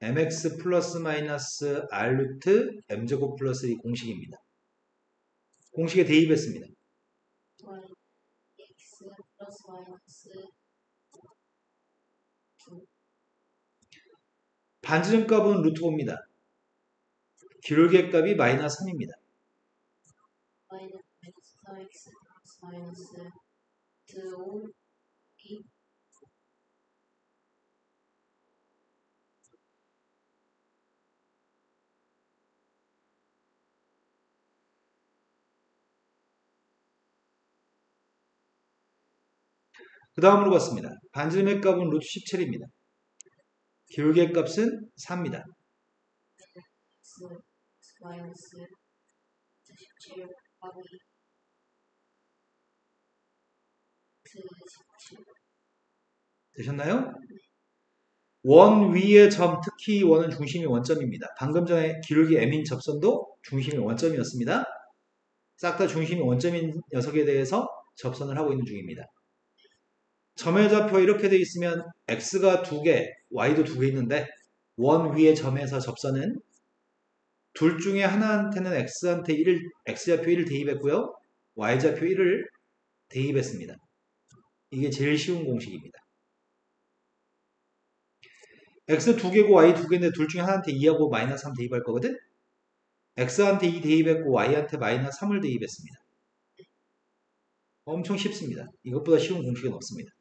mx 플러스 마이너스 r 루트 m제곱 플러스 2 공식입니다. 공식에 대입했습니다. y x 플러스 마이너스 2. 반지름 값은 루트 5입니다. 기울기의 값이 마이너스 3입니다. y는 마이너스 4x 플러스 마이너스 2, 2. 그 다음으로 갔습니다. 반지름의 값은 루트 17입니다. 기울기의 값은 4입니다. x 마이너스 17 곱하기 17. 되셨나요? 원 위의 점, 특히 원은 중심이 원점입니다. 방금 전에 기울기 m인 접선도 중심이 원점이었습니다. 싹 다 중심이 원점인 녀석에 대해서 접선을 하고 있는 중입니다. 점의 좌표 이렇게 돼 있으면 x가 2개, y도 2개 있는데 원 위의 점에서 접선은 둘 중에 하나한테는 x한테 x좌표 1을 대입했고요. y좌표 1을 대입했습니다. 이게 제일 쉬운 공식입니다. x 2개고 y 2개인데 둘 중에 하나한테 2하고 마이너스 3 대입할 거거든? x한테 2 대입했고 y한테 마이너스 3을 대입했습니다. 엄청 쉽습니다. 이것보다 쉬운 공식은 없습니다.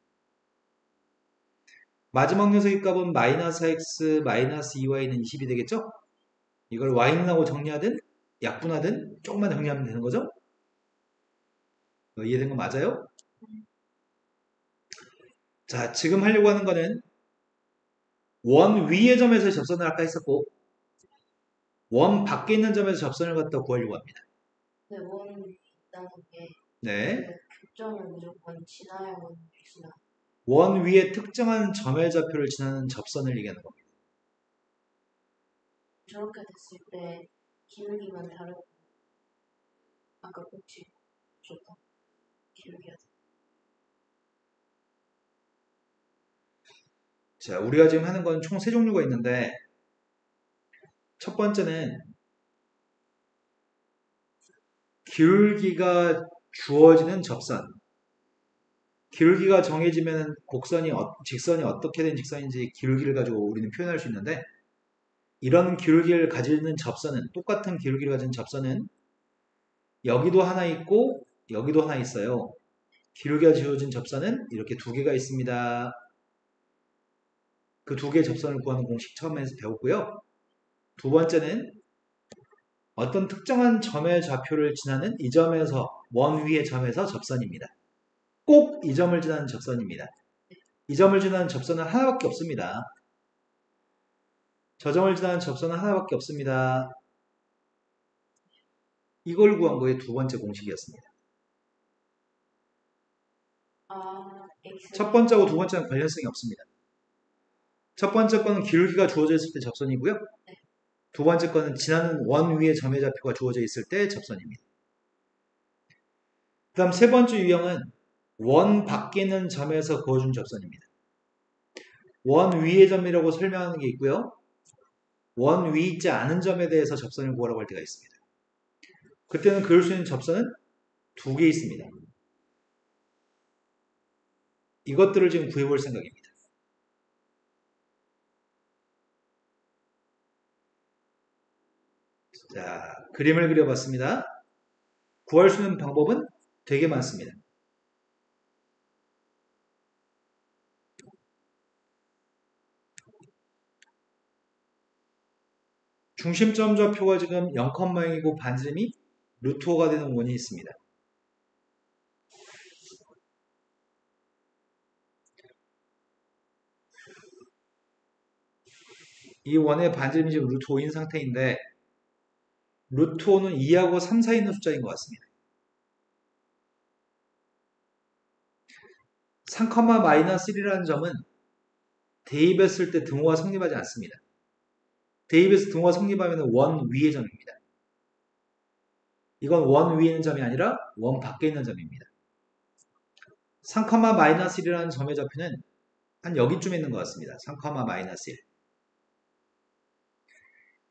마지막 녀석의 값은 마이너스 x 마이너스 2y는 20이 되겠죠? 이걸 y는하고 정리하든 약분하든 조금만 정리하면 되는 거죠? 이해된 거 맞아요? 자, 지금 하려고 하는 거는 원 위의 점에서 접선을 아까 했었고 원 밖에 있는 점에서 접선을 갖다 구하려고 합니다. 네, 원 있다는 게 네. 교점을 무조건 지나야 하는 것이나 원 위에 특정한 점의 좌표를 지나는 접선을 얘기하는 겁니다. 저렇게 됐을 때 기울기만 다르고 아까 꼭지 줬다 기울기가 자, 우리가 지금 하는 건 총 3종류가 있는데 첫 번째는 기울기가 주어지는 접선. 기울기가 정해지면 직선이 어떻게 된 직선인지 기울기를 가지고 우리는 표현할 수 있는데 이런 기울기를 가지는 접선은 똑같은 기울기를 가진 접선은 여기도 하나 있고 여기도 하나 있어요. 기울기가 주어진 접선은 이렇게 2개가 있습니다. 그 2개의 접선을 구하는 공식 처음에서 배웠고요. 두 번째는 어떤 특정한 점의 좌표를 지나는 이 점에서 원 위의 점에서 접선입니다. 꼭 이 점을 지나는 접선입니다. 이 점을 지나는 접선은 하나밖에 없습니다. 저 점을 지나는 접선은 하나밖에 없습니다. 이걸 구한 거의 두 번째 공식이었습니다. X 첫 번째하고 두 번째는 관련성이 없습니다. 첫 번째 거는 기울기가 주어져 있을 때 접선이고요. 두 번째 거는 지나는 원 위의 점의 좌표가 주어져 있을 때 접선입니다. 그 다음 세 번째 유형은 원 밖에 있는 점에서 그어준 접선입니다. 원 위의 점이라고 설명하는 게 있고요. 원 위 있지 않은 점에 대해서 접선을 구하라고 할 때가 있습니다. 그때는 그을 수 있는 접선은 2개 있습니다. 이것들을 지금 구해볼 생각입니다. 자, 그림을 그려봤습니다. 구할 수 있는 방법은 되게 많습니다. 중심점 좌표가 지금 0,0이고 반지름이 루트 5가 되는 원이 있습니다. 이 원의 반지름이 지금 루트 5인 상태인데 루트 5는 2하고 3 사이에 있는 숫자인 것 같습니다. 3,-1이라는 점은 대입했을 때 등호가 성립하지 않습니다. 대입해서 등호가 성립하면 원 위의 점입니다. 이건 원 위에 있는 점이 아니라 원 밖에 있는 점입니다. 3,-1이라는 점의 좌표는 한 여기쯤에 있는 것 같습니다. 3,-1.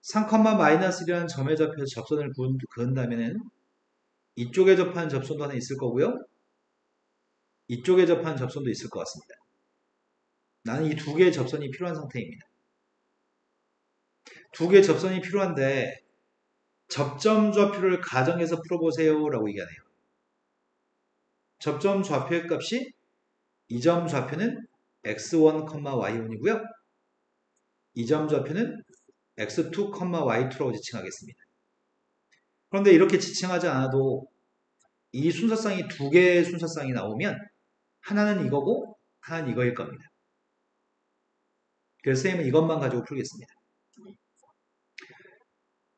3,-1이라는 점의 좌표에서 접선을 그은다면 이쪽에 접하는 접선도 하나 있을 거고요. 이쪽에 접하는 접선도 있을 것 같습니다. 나는 이 2개의 접선이 필요한 상태입니다. 2개의 접선이 필요한데 접점 좌표를 가정해서 풀어보세요 라고 얘기하네요. 접점 좌표의 값이 이 점 좌표는 x1, y1이고요. 이 점 좌표는 x2, y2라고 지칭하겠습니다. 그런데 이렇게 지칭하지 않아도 이 순서쌍이 2개의 순서쌍이 나오면 하나는 이거고 하나는 이거일 겁니다. 그래서 선생님은 이것만 가지고 풀겠습니다.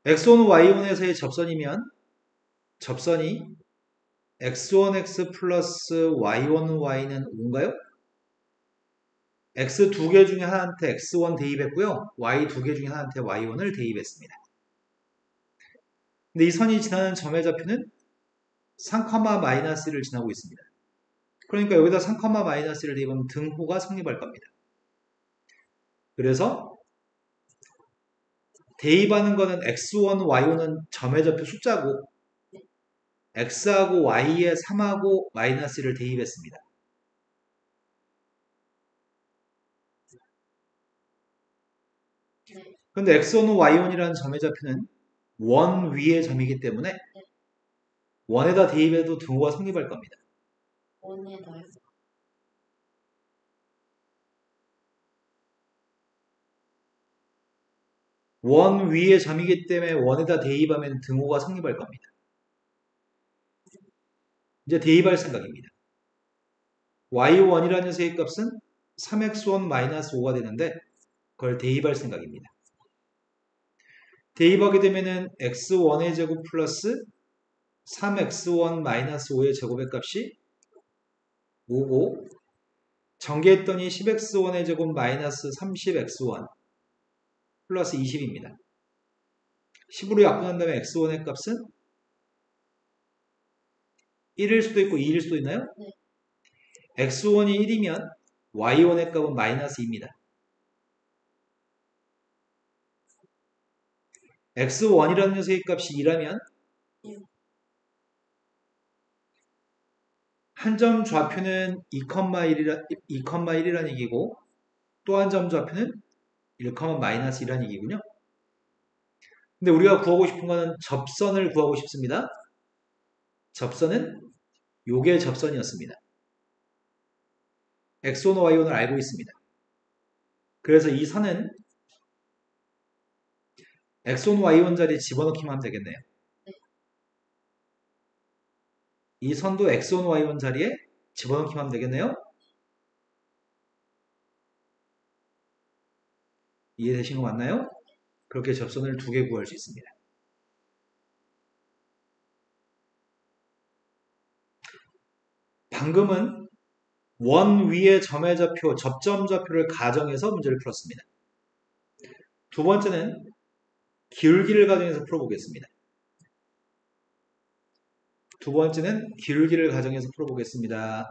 x1, y1에서의 접선이면 접선이 x1x 플러스 y1y는 5인가요? x 2개 중에 하나한테 x1 대입했고요. y 2개 중에 하나한테 y1을 대입했습니다. 근데 이 선이 지나는 점의 좌표는 3,-1을 지나고 있습니다. 그러니까 여기다 3, 마이너스를 대입하면 등호가 성립할 겁니다. 그래서 대입하는 거는 x1, y1은 점의 좌표 숫자고 x하고 y에 3하고 마이너스를 대입했습니다. 네. 근데 x1, y1이라는 점의 좌표는 원 위의 점이기 때문에 원에다 대입해도 등호가 성립할 겁니다. 원에다요? 원 위의 점이기 때문에 원에다 대입하면 등호가 성립할 겁니다. 이제 대입할 생각입니다. y1이라는 녀석의 값은 3x1-5가 되는데 그걸 대입할 생각입니다. 대입하게 되면은 x1의 제곱 플러스 3x1-5의 제곱의 값이 5고 전개했더니 10x1의 제곱 마이너스 30x1 플러스 20입니다. 10으로 약분한 다음에 x1의 값은 1일 수도 있고 2일 수도 있나요? 네. x1이 1이면 y1의 값은 마이너스 2입니다. x1이라는 녀석의 값이 2라면 한 점 좌표는 2,1이라는 얘기고 또 한 점 좌표는 1,-1이라는 얘기군요. 근데 우리가 구하고 싶은 거는 접선을 구하고 싶습니다. 접선은 요게 접선이었습니다. x1, y1을 알고 있습니다. 그래서 이 선은 x1, y1 자리에 집어넣기만 하면 되겠네요. 이 선도 x1, y1 자리에 집어넣기만 하면 되겠네요. 이해되신 거 맞나요? 그렇게 접선을 2개 구할 수 있습니다. 방금은 원 위의 점의 좌표, 접점 좌표를 가정해서 문제를 풀었습니다. 두 번째는 기울기를 가정해서 풀어보겠습니다. 두 번째는 기울기를 가정해서 풀어보겠습니다.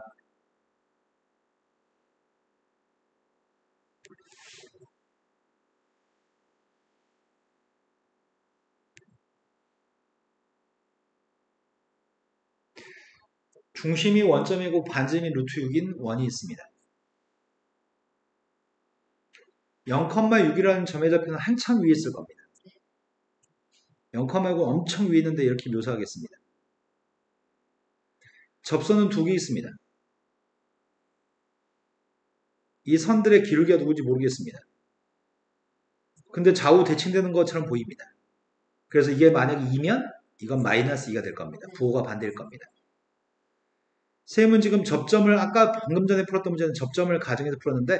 중심이 원점이고 반점이 루트 6인 원이 있습니다. 0,6이라는 점의 좌표는 한참 위에 있을 겁니다. 0,6은 엄청 위에 있는데 이렇게 묘사하겠습니다. 접선은 2개 있습니다. 이 선들의 기울기가 누구지 모르겠습니다. 근데 좌우 대칭되는 것처럼 보입니다. 그래서 이게 만약에 2면 이건 마이너스 2가 될 겁니다. 부호가 반대일 겁니다. 쌤은 지금 접점을 아까 방금 전에 풀었던 문제는 접점을 가정해서 풀었는데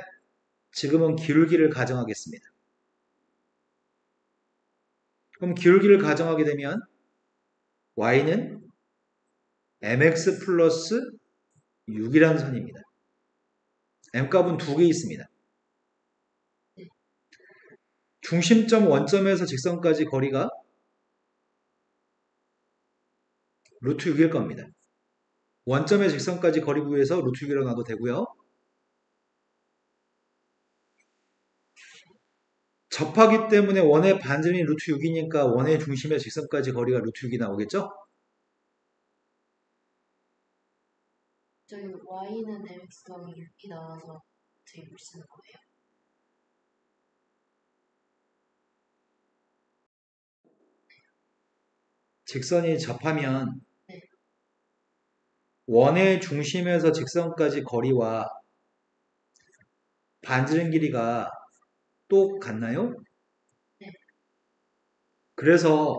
지금은 기울기를 가정하겠습니다. 그럼 기울기를 가정하게 되면 y는 mx 플러스 6이라는 선입니다. m값은 2개 있습니다. 중심점 원점에서 직선까지 거리가 루트 6일 겁니다. 원점의 직선까지 거리 구해서 루트 6이라고 놔도 되고요. 접하기 때문에 원의 반점이 루트 6이니까 원의 중심의 직선까지 거리가 루트 6이 나오겠죠? 저기 y는 mx 더하기 6이 나와서 대입을 쓰는 거예요. 직선이 접하면 네. 원의 중심에서 직선까지 거리와 반지름 길이가 똑같나요? 네. 그래서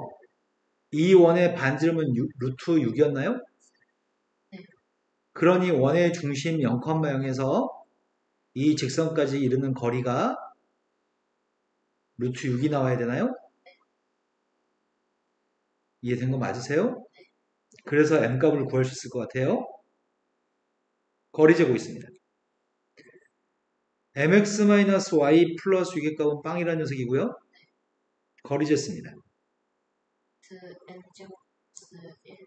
이 원의 반지름은 루트 6이었나요? 네. 그러니 원의 중심 0,0에서 이 직선까지 이르는 거리가 루트 6이 나와야 되나요? 이해된 거 맞으세요? 그래서 m값을 구할 수 있을 것 같아요. 거리 재고 있습니다. mx-y 플러스 6의 값은 빵이라는 녀석이고요. 거리 쟀습니다. n제곱 플러스 1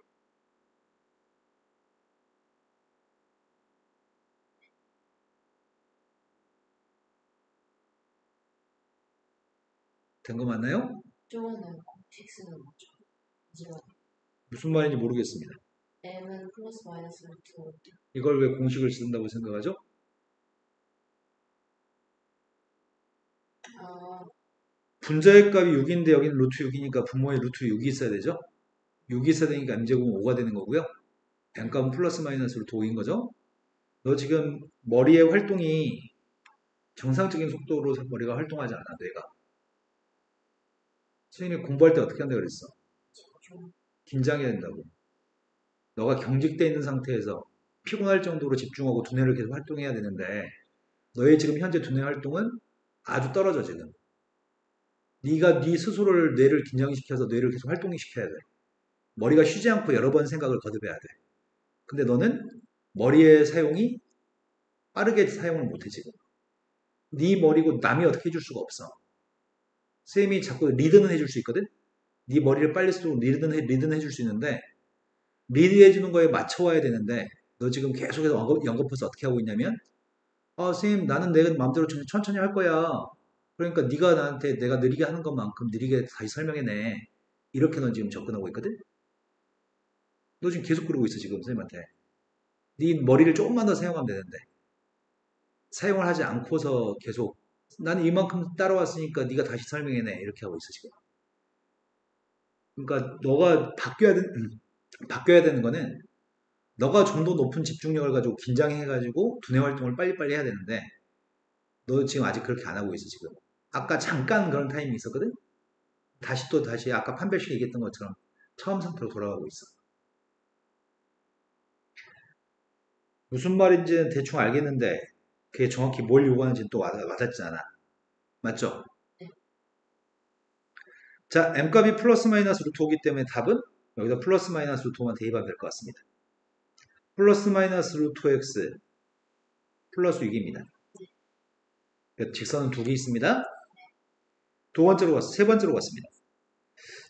된 거 맞나요? 이쪽은 공식 쓰는 거죠. 이지만 무슨 말인지 모르겠습니다. m은 플러스 마이너스 루트 이걸 왜 공식을 쓴다고 생각하죠? 아, 분자의 값이 6인데 여기는 루트 6이니까 분모에 루트 6이 있어야 되죠? 6이 있어야 되니까 m제곱은 5가 되는 거고요. n값은 플러스 마이너스 루트 5인 거죠? 너 지금 머리의 활동이 정상적인 속도로 머리가 활동하지 않아, 뇌가. 선생님이 공부할 때 어떻게 한다 그랬어? 좀 긴장해야 된다고. 너가 경직돼 있는 상태에서 피곤할 정도로 집중하고 두뇌를 계속 활동해야 되는데 너의 지금 현재 두뇌 활동은 아주 떨어져 지금. 네가 네 스스로를 뇌를 긴장시켜서 뇌를 계속 활동시켜야 돼. 머리가 쉬지 않고 여러 번 생각을 거듭해야 돼. 근데 너는 머리의 사용이 빠르게 사용을 못해 지금. 네 머리고 남이 어떻게 해줄 수가 없어. 쌤이 자꾸 리드는 해줄 수 있거든. 네 머리를 빨리 쓰도록 리드는 해줄 수 있는데 리드해주는 거에 맞춰와야 되는데 너 지금 계속해서 연거푸서 어떻게 하고 있냐면 선생님 나는 내 마음대로 천천히 할 거야. 그러니까 네가 나한테 내가 느리게 하는 것만큼 느리게 다시 설명해내. 이렇게 넌 지금 접근하고 있거든. 너 지금 계속 그러고 있어 지금 선생님한테. 네 머리를 조금만 더 사용하면 되는데 사용을 하지 않고서 계속 나는 이만큼 따라왔으니까 네가 다시 설명해내 이렇게 하고 있어 지금. 그러니까 너가 바뀌어야 되는 거는 너가 좀 더 높은 집중력을 가지고 긴장해가지고 두뇌 활동을 빨리빨리 해야 되는데 너 지금 아직 그렇게 안 하고 있어 지금. 아까 잠깐 그런 타임이 있었거든. 다시 아까 판별식 얘기했던 것처럼 처음 상태로 돌아가고 있어. 무슨 말인지는 대충 알겠는데 그게 정확히 뭘 요구하는지는 또 와닿지 않아. 맞죠? 자, m값이 플러스 마이너스 루트 5기 때문에 답은 여기다 플러스 마이너스 루트 5만 대입하면 될 것 같습니다. 플러스 마이너스 루트 x 플러스 6입니다. 직선은 두 개 있습니다. 세 번째로 갔습니다.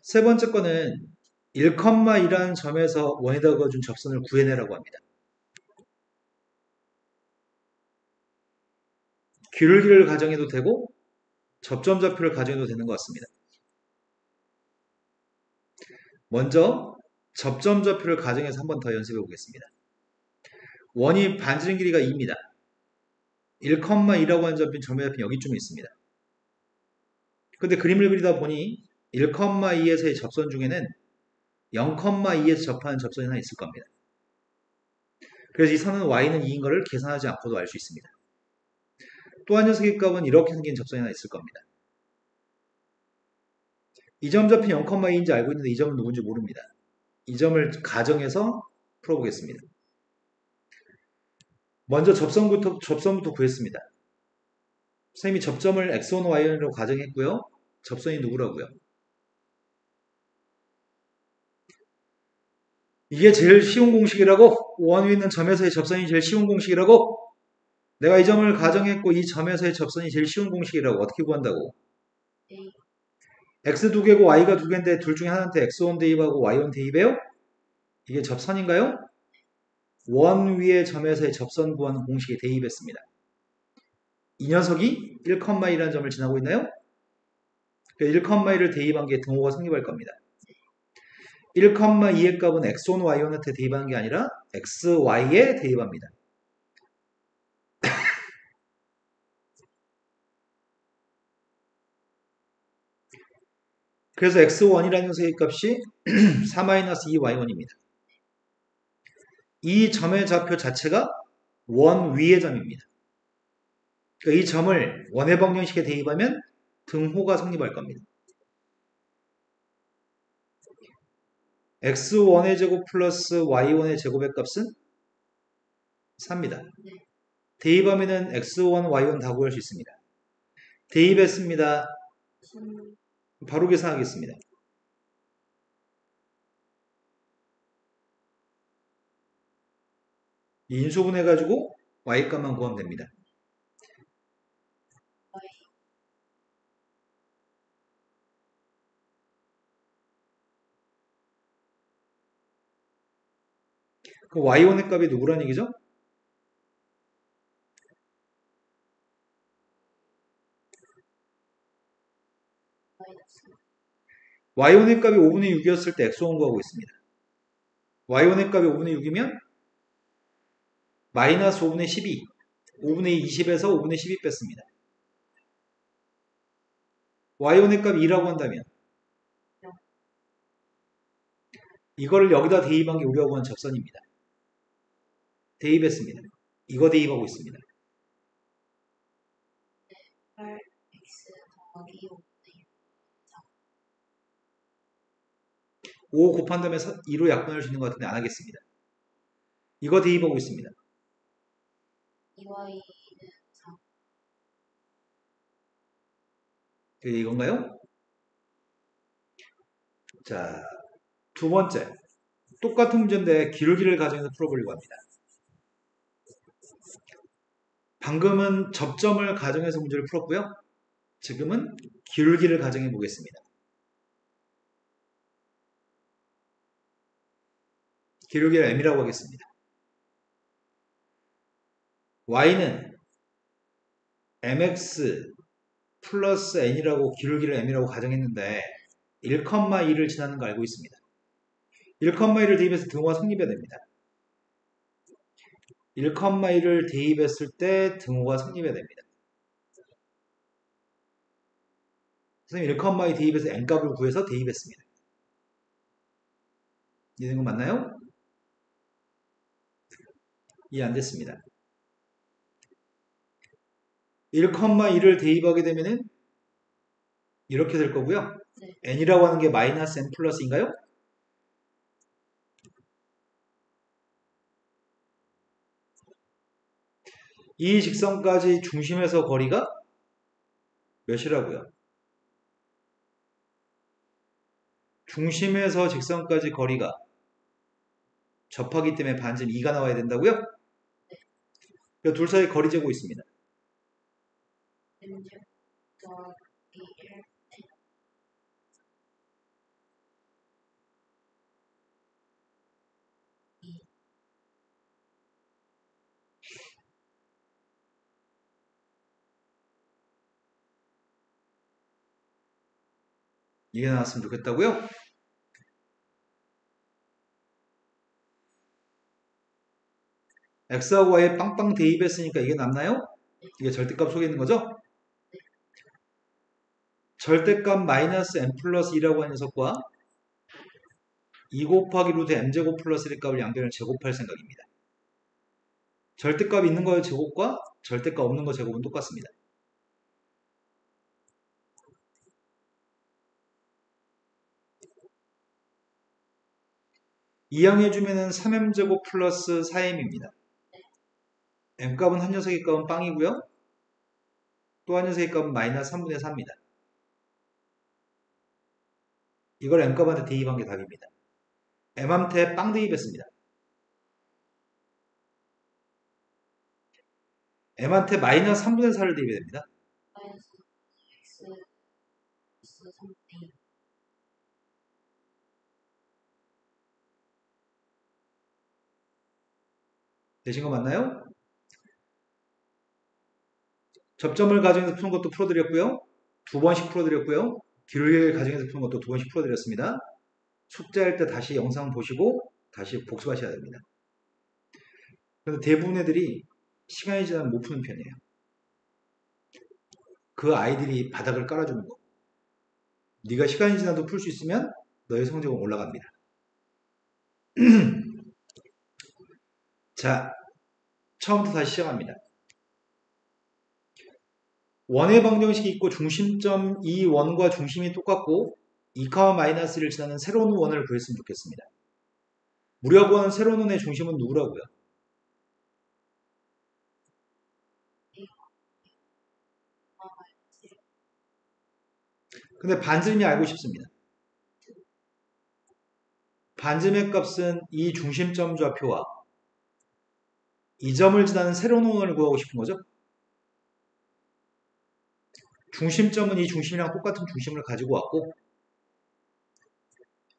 세 번째 거는 1,2라는 점에서 원에다 그어준 접선을 구해내라고 합니다. 기울기를 가정해도 되고 접점 좌표를 가정해도 되는 것 같습니다. 먼저 접점 좌표를 가정해서 한 번 더 연습해 보겠습니다. 원이 반지름 길이가 2입니다. 1,2라고 하는 점의 좌표는 여기쯤에 있습니다. 근데 그림을 그리다 보니 1,2에서의 접선 중에는 0,2에서 접하는 접선이 하나 있을 겁니다. 그래서 이 선은 y는 2인 것을 계산하지 않고도 알 수 있습니다. 또 한 녀석의 값은 이렇게 생긴 접선이 하나 있을 겁니다. 이 점 좌표 0,2인지 알고 있는데 이 점은 누군지 모릅니다. 이 점을 가정해서 풀어보겠습니다. 먼저 접선부터 구했습니다. 선생님이 접점을 x1, y1으로 가정했고요. 접선이 누구라고요? 이게 제일 쉬운 공식이라고? 원 위에 있는 점에서의 접선이 제일 쉬운 공식이라고? 내가 이 점을 가정했고 이 점에서의 접선이 제일 쉬운 공식이라고 어떻게 구한다고? A x 두 개고 y가 두 개인데 둘 중에 하나한테 x1 대입하고 y1 대입해요? 이게 접선인가요? 원 위의 점에서의 접선 구하는 공식에 대입했습니다. 이 녀석이 1,2라는 점을 지나고 있나요? 1,2를 대입한 게 등호가 성립할 겁니다. 1,2의 값은 x1, y1한테 대입하는 게 아니라 xy에 대입합니다. 그래서 x1이라는 녀석의 값이 4-2y1입니다. 이 점의 좌표 자체가 원 위의 점입니다. 그러니까 이 점을 원의 방정식에 대입하면 등호가 성립할 겁니다. x1의 제곱 플러스 y1의 제곱의 값은 4입니다. 대입하면 x1, y1 다 구할 수 있습니다. 대입했습니다. 바로 계산하겠습니다. 인수분해가지고 y값만 구하면 됩니다. 그 y1의 값이 누구란 얘기죠? y1의 값이 5분의 6이었을 때 x1 구하고 있습니다. y1의 값이 5분의 6이면 마이너스 5분의 12, 5분의 20에서 5분의 12 뺐습니다. y1의 값이 2라고 한다면 이거를 여기다 대입한 게 우리가 구한 접선입니다. 대입했습니다. 이거 대입하고 있습니다. 8x 더하기 5 곱한 다음에 2로 약분할 수 있는 것 같은데 안 하겠습니다. 이거 대입하고 있습니다. 2y는 4. 그게 이건가요? 자, 두 번째. 똑같은 문제인데 기울기를 가정해서 풀어보려고 합니다. 방금은 접점을 가정해서 문제를 풀었고요. 지금은 기울기를 가정해 보겠습니다. 기울기를 m이라고 하겠습니다. y는 mx 플러스 n이라고 기울기를 m이라고 가정했는데 1,2를 지나는 거 알고 있습니다. 1,2를 대입해서 등호가 성립해야 됩니다. 1,2를 대입했을 때 등호가 성립해야 됩니다. 선생님 1,2 대입해서 n값을 구해서 대입했습니다. 이해된 거 맞나요? 이해 안 됐습니다. 1,2를 대입하게 되면은 이렇게 될 거고요. 네. n이라고 하는 게 마이너스 n 플러스인가요? 이 직선까지 중심에서 거리가 몇이라고요? 중심에서 직선까지 거리가 접하기 때문에 반지름 2가 나와야 된다고요? 네. 둘 사이 거리 재고 있습니다. n제곱 더하기 1. 이게 나왔으면 좋겠다고요? x하고 y에 빵빵 대입했으니까 이게 남나요? 이게 절대값 속에 있는 거죠? 절대값 마이너스 n 플러스 2라고 하는 녀석과 2 곱하기 루트 m제곱 플러스 1 값을 양변을 제곱할 생각입니다. 절대값 있는 거의 제곱과 절대값 없는 거 제곱은 똑같습니다. 2항해주면은 3m제곱 플러스 4m입니다. m값은 한 녀석의 값은 빵이고요. 또 한 녀석의 값은 마이너스 3분의 4입니다. 이걸 m값한테 대입한 게 답입니다. m한테 빵 대입했습니다. m한테 마이너스 3분의 4를 대입해야 됩니다. 마이너스 x 플러스 3분의 2. 되신 거 맞나요? 접점을 가정해서 푸는 것도 풀어드렸고요. 2번씩 풀어드렸고요. 기울기를 가정해서 푸는 것도 2번씩 풀어드렸습니다. 숙제할 때 다시 영상 보시고 다시 복습하셔야 됩니다. 그래서 대부분 애들이 시간이 지나면 못 푸는 편이에요. 그 아이들이 바닥을 깔아주는 거. 네가 시간이 지나도 풀 수 있으면 너의 성적은 올라갑니다. 자, 처음부터 다시 시작합니다. 원의 방정식이 있고 중심점 이 원과 중심이 똑같고 2, 마이너스를 지나는 새로운 원을 구했으면 좋겠습니다. 우리가 구하는 새로운 원의 중심은 누구라고요? 근데 반지름이 알고 싶습니다. 반지름의 값은 이 중심점 좌표와 이 점을 지나는 새로운 원을 구하고 싶은 거죠? 중심점은 이 중심이랑 똑같은 중심을 가지고 왔고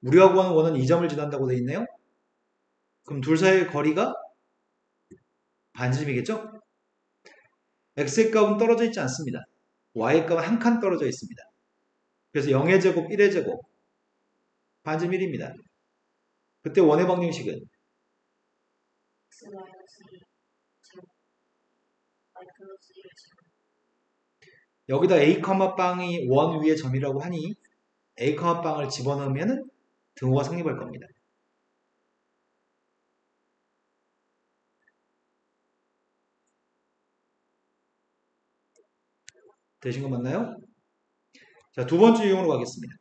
우리가 구하는 원은 이 점을 지난다고 되어 있네요. 그럼 둘 사이의 거리가 반지름이겠죠? x의 값은 떨어져 있지 않습니다. y의 값은 한 칸 떨어져 있습니다. 그래서 0의 제곱, 1의 제곱, 반지름 1입니다. 그때 원의 방정식은 x 마이너스 2 제곱 y 플러스 1 제곱 여기다 a, 빵이 원 위의 점이라고 하니 a, 빵을 집어넣으면 등호가 성립할 겁니다. 되신 거 맞나요? 자, 두 번째 유형으로 가겠습니다.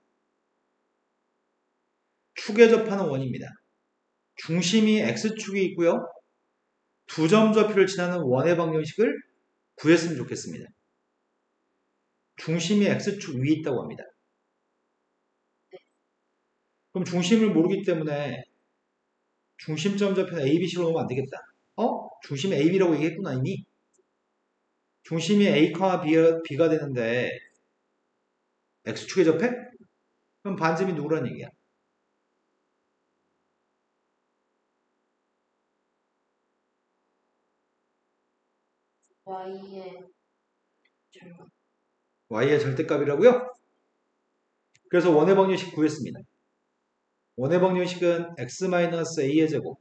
축에 접하는 원입니다. 중심이 x축이 있고요. 두 점 좌표를 지나는 원의 방정식을 구했으면 좋겠습니다. 중심이 x축 위에 있다고 합니다. 그럼 중심을 모르기 때문에 중심점 좌표는 a, b, c로 놓으면 안 되겠다. 중심이 a, b라고 얘기했구나 이미. 중심이 a, b가 되는데 x축에 접해? 그럼 반지름이 누구란 얘기야? y의 절반 y의 절대값이라고요? 그래서 원의 방정식 구했습니다. 원의 방정식은 x-a의 제곱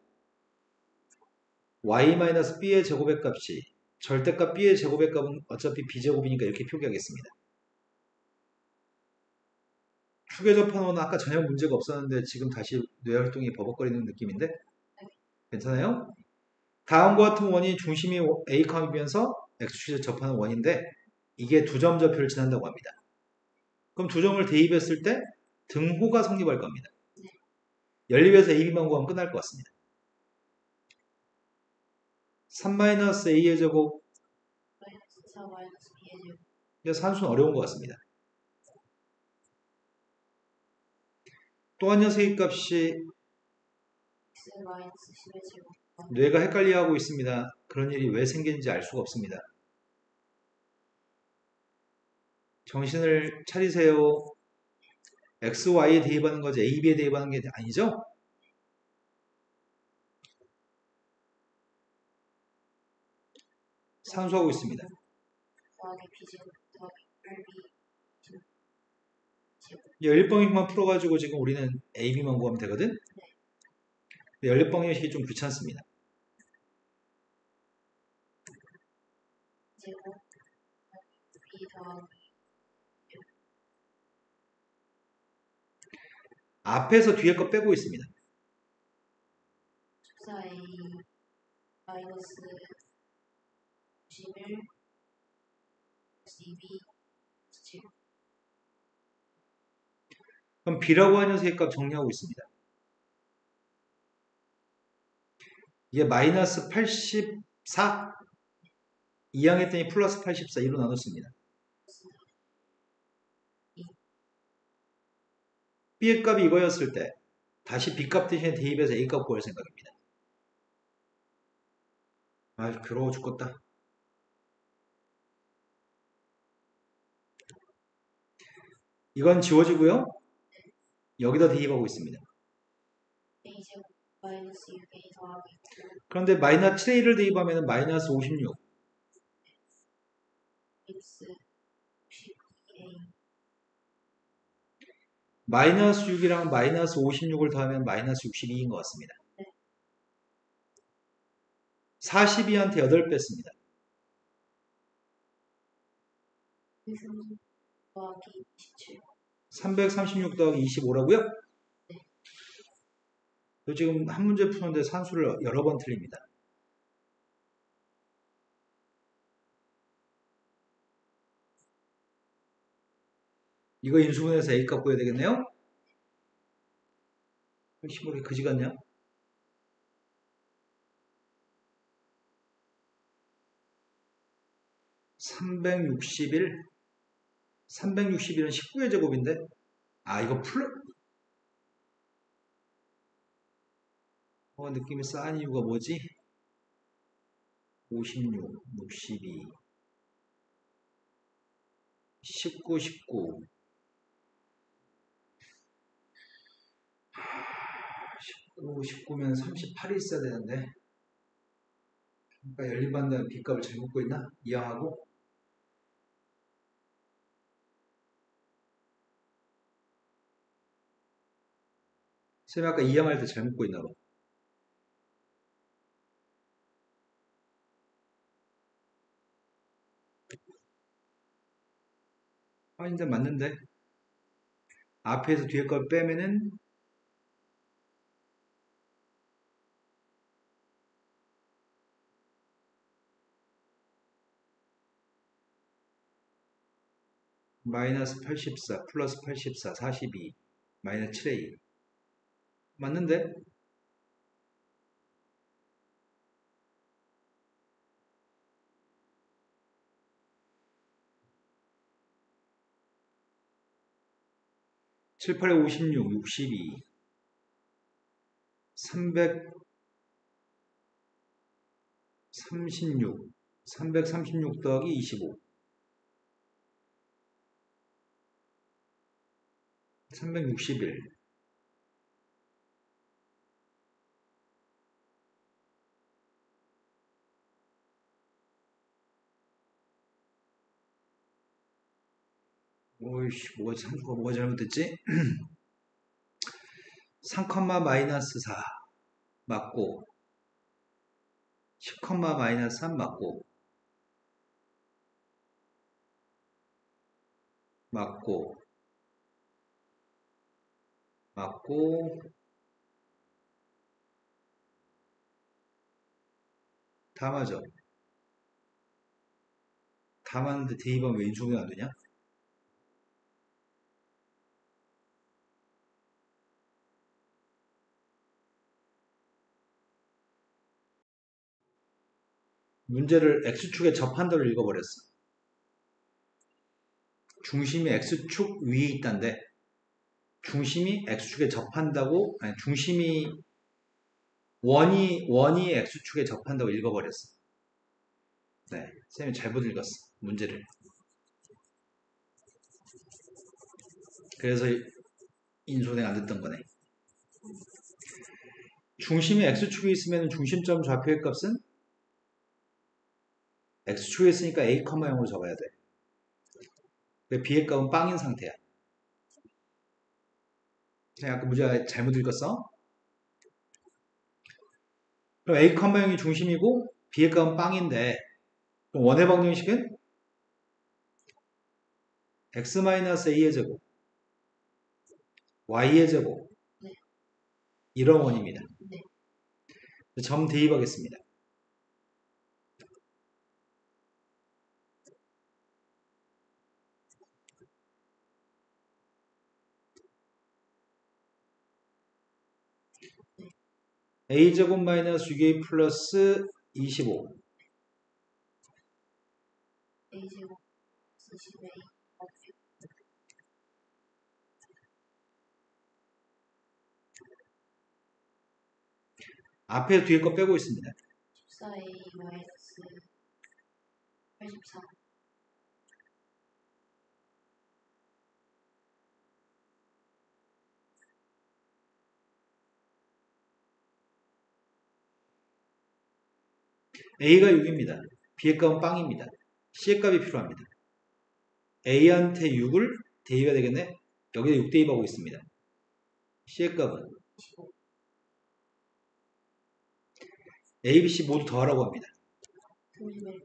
y-b의 제곱의 값이 절대값 b의 제곱의 값은 어차피 b제곱이니까 이렇게 표기하겠습니다. 축에 접하는 원은 아까 전혀 문제가 없었는데 지금 다시 뇌활동이 버벅거리는 느낌인데 괜찮아요? 다음과 같은 원이 중심이 a, b면서 x축에 접하는 원인데 이게 두 점 좌표를 지난다고 합니다. 그럼 두 점을 대입했을 때 등호가 성립할 겁니다. 연립에서 ab만 구하면 끝날 것 같습니다. 3-a의 제곱 마이너스 4 마이너스 b의 제곱 이제 산수는 어려운 것 같습니다. 또 한 녀석의 값이 x 마이너스 10의 제곱 뇌가 헷갈려하고 있습니다. 그런 일이 왜 생기는지 알 수가 없습니다. 정신을 차리세요. x, y에 대입하는 거지 a, b에 대입하는 게 아니죠? 산수하고 있습니다. 더하기 b 제곱 더하기 8b 제곱 연립방정식만 풀어가지고 지금 우리는 a, b만 구하면 되거든? 연립방정식이 좀 귀찮습니다. 제곱 b 더하기 앞에서 뒤에 거 빼고 있습니다. 14a 마이너스 91 2b 제곱 그럼 b라고 하는 녀석의 값 정리하고 있습니다. 이게 마이너스 84 2항 했더니 플러스 84 2로 나눴습니다. b의 값이 이거였을 때 다시 b값 대신에 대입해서 a값 구할 생각입니다. 아유 괴로워 죽겠다. 이건 지워지고요. 여기다 대입하고 있습니다. a 제곱 마이너스 6a 더하기 그런데 마이너스 7a를 대입하면 마이너스 56 x 12a 마이너스 6이랑 마이너스 56을 더하면 마이너스 62인 것 같습니다. 42한테 8 뺐습니다. 더하기 27 336 더하기 25라고요? 네. 지금 한 문제 푸는데 산수를 여러 번 틀립니다. 이거 인수분해서 A값 구해야 되겠네요? 혹시 모르게 그지 같냐? (361) 361은 19의 제곱인데 이거 느낌이 싸한 이유가 뭐지? 56, 62 19, 19 19면 38이 있어야 되는데 그러니까 연립한다는 B값을 잘못 구했나? 이항하고 쌤이 아까 이항할 때 잘못 고 있나 봐. 아, 이제 맞는데. 앞에서 뒤에 걸 빼면은 마이너스 84 플러스 84 42 마이너스 7a 맞는데? 칠 8에 56 62 336 336 더하기 25 361 오이씨 뭐가 잘못됐지? 3, 마이너스 4 맞고 10, 마이너스 3 맞고 맞고 맞고 다 맞아. 다 맞는데 대입하면 왜 인수분해 안 되냐? 문제를 X축에 접한다를 읽어버렸어. 중심이 X축 위에 있단데 중심이 X축에 접한다고 아니 중심이 원이 X축에 접한다고 읽어버렸어. 네, 쌤이 잘못 읽었어. 문제를. 그래서 인수분해가 안 됐던 거네. 중심이 X축에 있으면 중심점 좌표의 값은 X축에 있으니까 A, 0으로 적어야 돼. B의 값은 빵인 상태야. 제가 아까 문제 잘못 읽었어? 그럼 A, 0이 중심이고 B의 값은 빵인데 그럼 원의 방정식은 X-A의 제곱 Y의 제곱 네. 이런 원입니다. 네. 점 대입하겠습니다. A제곱 마이너스 6A 플러스 25 A제곱 20A 앞에 뒤에 거 빼고 있습니다. 14A 마이너스 84 A가 6입니다. B의 값은 빵입니다. C의 값이 필요합니다. A한테 6을 대입해야 되겠네? 여기다 6 대입하고 있습니다. C의 값은 25 A, B, C 모두 더하라고 합니다. 31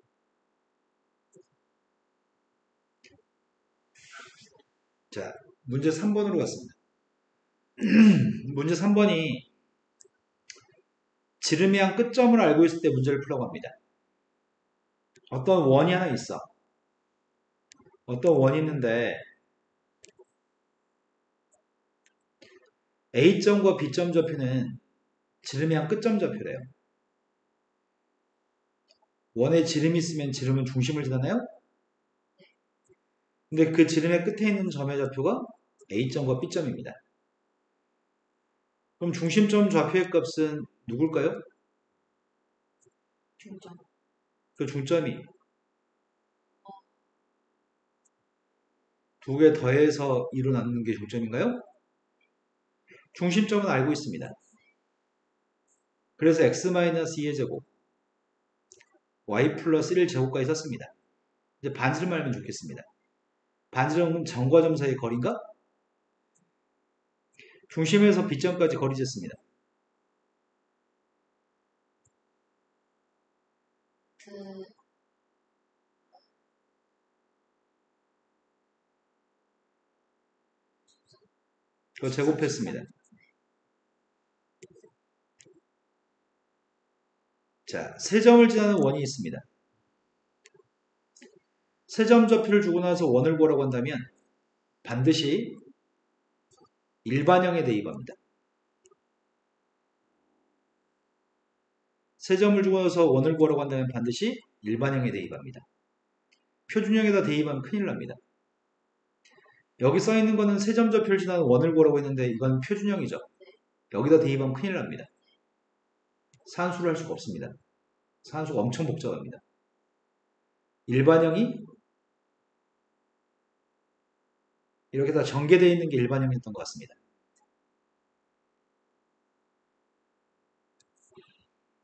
자, 문제 3번으로 갔습니다. 문제 3번이 지름이 한 끝점을 알고 있을 때 문제를 풀라고 합니다. 어떤 원이 하나 있어. 어떤 원이 있는데 A점과 B점 좌표는 지름이 한 끝점 좌표래요. 원에 지름이 있으면 지름은 중심을 지나나요? 근데 그 지름의 끝에 있는 점의 좌표가 A점과 B점입니다. 그럼 중심점 좌표의 값은 누굴까요? 중점 그 중점이 두 개 더해서 2로 나누는 게 중점인가요? 중심점은 알고 있습니다. 그래서 x-2의 제곱 y 플러스 1 제곱까지 썼습니다. 이제 반지름 알면 좋겠습니다. 반지름은 점과 점 사이의 거리인가? 중심에서 B점까지 거리 쟀습니다. 그거 제곱했습니다. 자, 세 점을 지나는 원이 있습니다. 세 점 좌표를 주고 나서 원을 구하라고 한다면 반드시 일반형에 대입합니다. 세 점을 주고 나서 원을 구하라고 한다면 반드시 일반형에 대입합니다. 표준형에다 대입하면 큰일 납니다. 여기 써있는 거는 세 점 좌표를 지나는 원을 구하라고 했는데 이건 표준형이죠. 여기다 대입하면 큰일 납니다. 산수를 할 수가 없습니다. 산수가 엄청 복잡합니다. 일반형이 이렇게 다 전개되어 있는 게 일반형이었던 것 같습니다.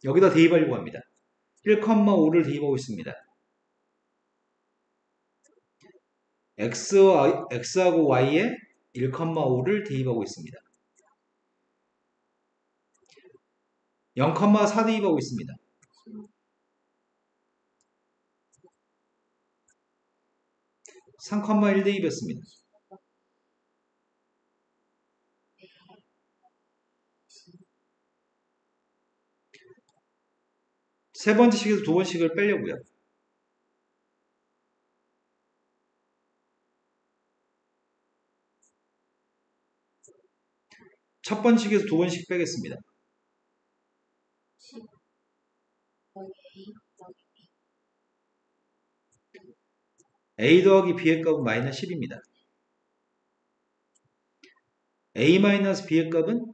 여기다 대입하려고 합니다. 1,5를 대입하고 있습니다. x하고 y에 1,5를 대입하고 있습니다. 0,4 대입하고 있습니다. 3,1 대입했습니다. 세 번째 식에서 두 번씩을 빼려고요. 첫 번째 식에서 두 번씩 빼겠습니다. a 더하기 b의 값은 마이너스 10입니다. a 마이너스 b의 값은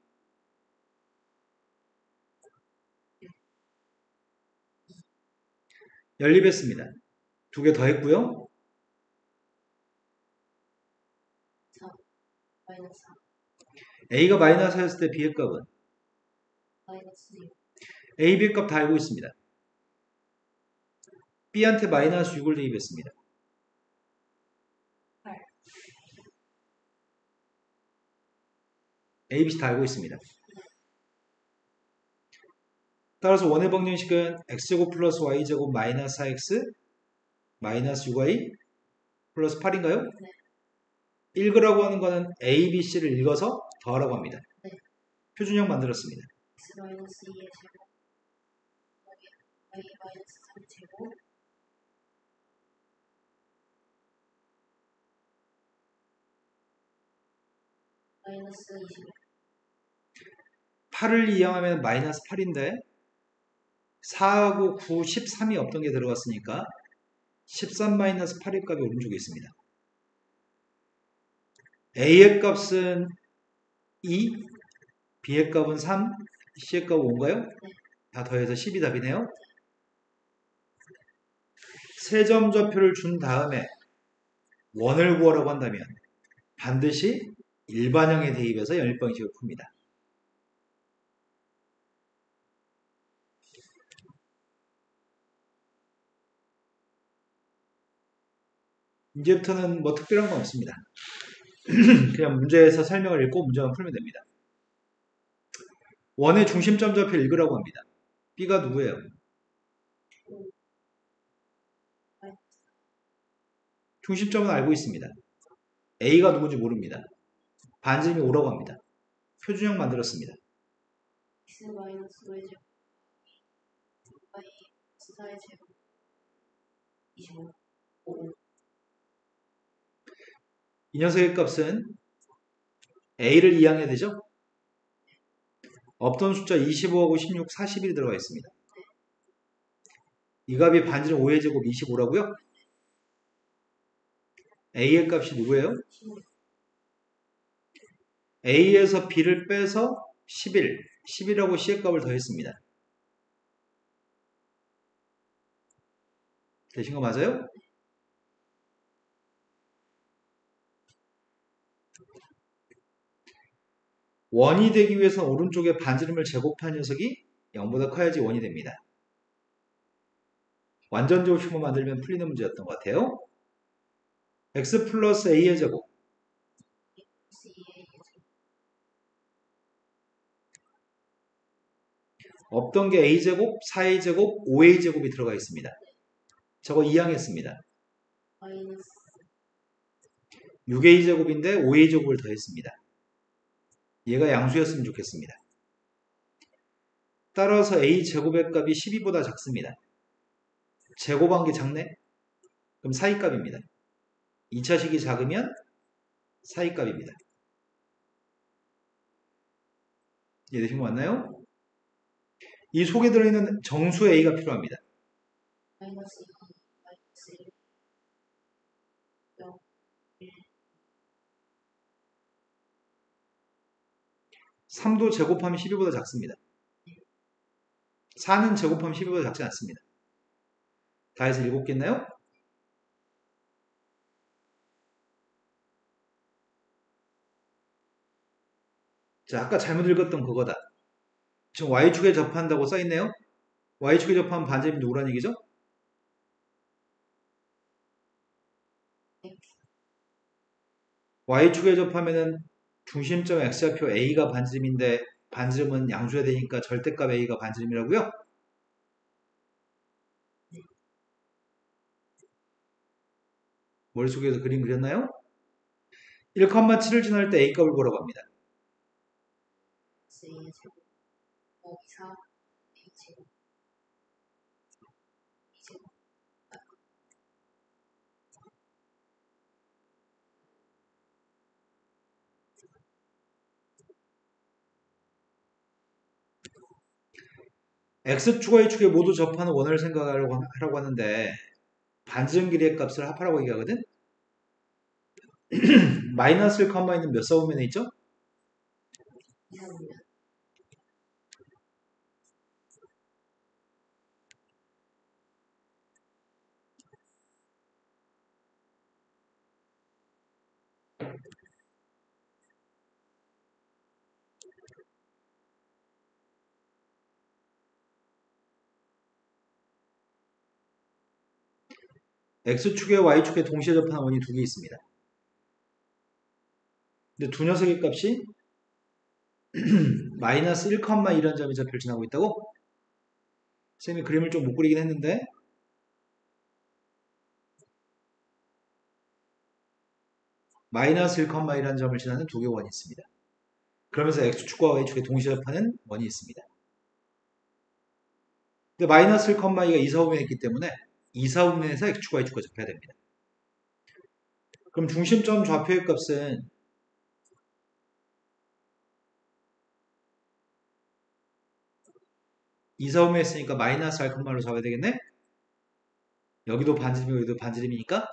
연립했습니다. 두 개 더했고요. a가 마이너스 4였을 때 b의 값은 a, b의 값 다 알고 있습니다. b한테 마이너스 6을 대입했습니다. a, b 다 알고 있습니다. 따라서 원의 방정식은 x제곱 플러스 y제곱 마이너스 4x 마이너스 6y 플러스 8인가요? 네. 읽으라고 하는 거는 a, b, c를 읽어서 더하라고 합니다. 네. 표준형 만들었습니다. x-2의 제곱 y-3제곱 마이너스 20 8을 이항하면 마이너스 8인데 4하고 9, 13이 없던 게 들어갔으니까 13 마이너스 8의 값이 오른쪽에 있습니다. A의 값은 2, B의 값은 3, C의 값은 5인가요? 네. 다 더해서 10이 답이네요. 세 점 좌표를 준 다음에 원을 구하라고 한다면 반드시 일반형에 대입해서 연립방식을 풉니다. 이제부터는 뭐 특별한 건 없습니다. 그냥 문제에서 설명을 읽고 문제만 풀면 됩니다. 원의 중심점 좌표 읽으라고 합니다. B가 누구예요? 중심점은 알고 있습니다. A가 누군지 모릅니다. 반지름이 5라고 합니다. 표준형 만들었습니다. x-5의 제곱 y-4의 제곱 25 이 녀석의 값은 A를 이항해야 되죠? 없던 숫자 25하고 16, 41이 들어가 있습니다. 이 값이 반지름 5의 제곱 25라고요? A의 값이 누구예요? A에서 B를 빼서 11, 11하고 C의 값을 더했습니다. 되신 거 맞아요? 원이 되기 위해서 오른쪽에 반지름을 제곱한 녀석이 0보다 커야지 원이 됩니다. 완전 제곱식만 만들면 풀리는 문제였던 것 같아요. x 플러스 a의 제곱 없던 게 a제곱, 4a제곱, 5a제곱이 들어가 있습니다. 저거 이항했습니다. 마이너스 6a제곱인데 5a제곱을 더했습니다. 얘가 양수였으면 좋겠습니다. 따라서 a제곱의 값이 12보다 작습니다. 제곱한 게 작네? 그럼 사이값입니다. 2차식이 작으면 사이값입니다. 이해되신 거 맞나요? 이 속에 들어있는 정수 a가 필요합니다. 마이너스 2, 마이너스 1, 0, 1, 3도 제곱하면 12보다 작습니다. 4는 제곱하면 12보다 작지 않습니다. 다 해서 7개 있나요? 자, 아까 잘못 읽었던 그거다. 지금 y축에 접한다고 써있네요. y축에 접하면 반지름이 누구란 얘기죠? y축에 접하면은 중심점 x좌표 a가 반지름인데 반지름은 양수가 되니까 절대값 a가 반지름이라고요? 머릿속에서 그림 그렸나요? 1,7을 지날 때 a값을 보라고 합니다. 2의 제곱, 5, 4, a 제곱, 2 제곱, x축, y축에 모두 접하는 원을 생각하라고 하는데 반지름 길이의 값을 합하라고 얘기하거든? 마이너스 1, 있는 몇 사분면에 있죠? 2사분면, x축에 y축에 동시에 접하는 원이 두 개 있습니다. 근데 두 녀석의 값이 마이너스 1, 1이라는 점이 접혈진하고 있다고? 쌤이 그림을 좀 못 그리긴 했는데 마이너스 1, 1이라는 점을 지나는 두 개의 원이 있습니다. 그러면서 x축과 y축에 동시에 접하는 원이 있습니다. 근데 마이너스 1, 2가 2사분면에 있기 때문에 2사분면에서 x축과 y축과 접해야 됩니다. 그럼 중심점 좌표의 값은 2사분면에 있으니까 마이너스 r, 로 잡아야 되겠네? 여기도 반지름이고 여기도 반지름이니까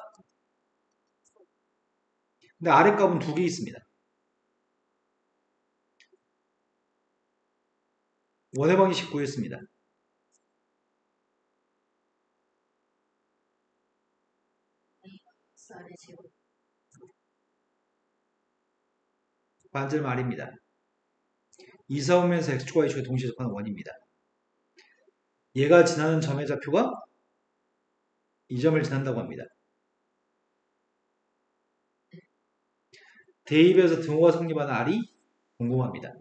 근데 아래 값은 두 개 있습니다. 원의 방식 구했습니다. 마이너스 r의 제곱, 반지름 r입니다. 2사분면에서 x축과 y축에 동시에 접하는 원입니다. 얘가 지나는 점의 좌표가 이 점을 지난다고 합니다. 대입에서 등호가 성립하는 r이 궁금합니다.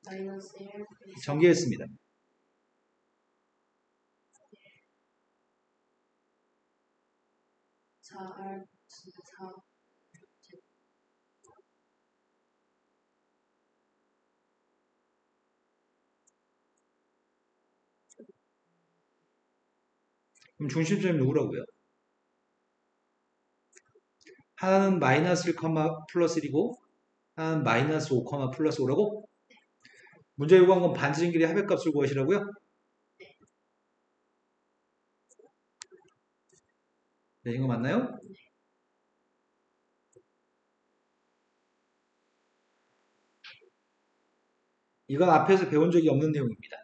마이너스 1, 전개했습니다. 4r, 4, 그럼 중심점이 누구라고요? 하나는 마이너스 1, 플러스 1이고 하나는 마이너스 5, 플러스 5라고? 문제 요구한 건 반지름 길이 합의값을 구하시라고요? 네, 이거 맞나요? 이건 앞에서 배운 적이 없는 내용입니다.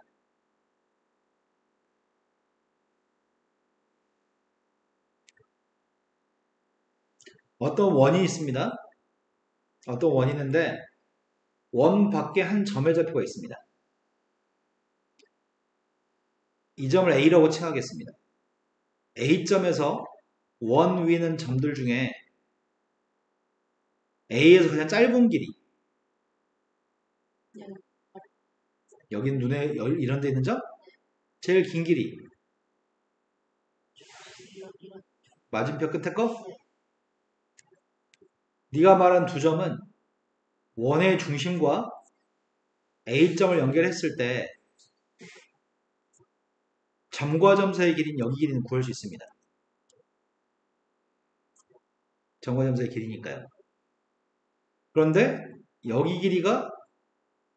어떤 원이 있습니다. 어떤 원이 있는데 원 밖에 한 점의 좌표가 있습니다. 이 점을 A라고 칭하겠습니다. A점에서 원 위에 있는 점들 중에 A에서 그냥 짧은 길이 여긴 눈에 이런 데 있는 점? 제일 긴 길이. 이런 맞은편 끝에 거? 네가 말한 두 점은 원의 중심과 A점을 연결했을 때 점과 점 사이의 길이는 여기 길이는 구할 수 있습니다. 점과 점 사이의 길이니까요. 그런데 여기 길이가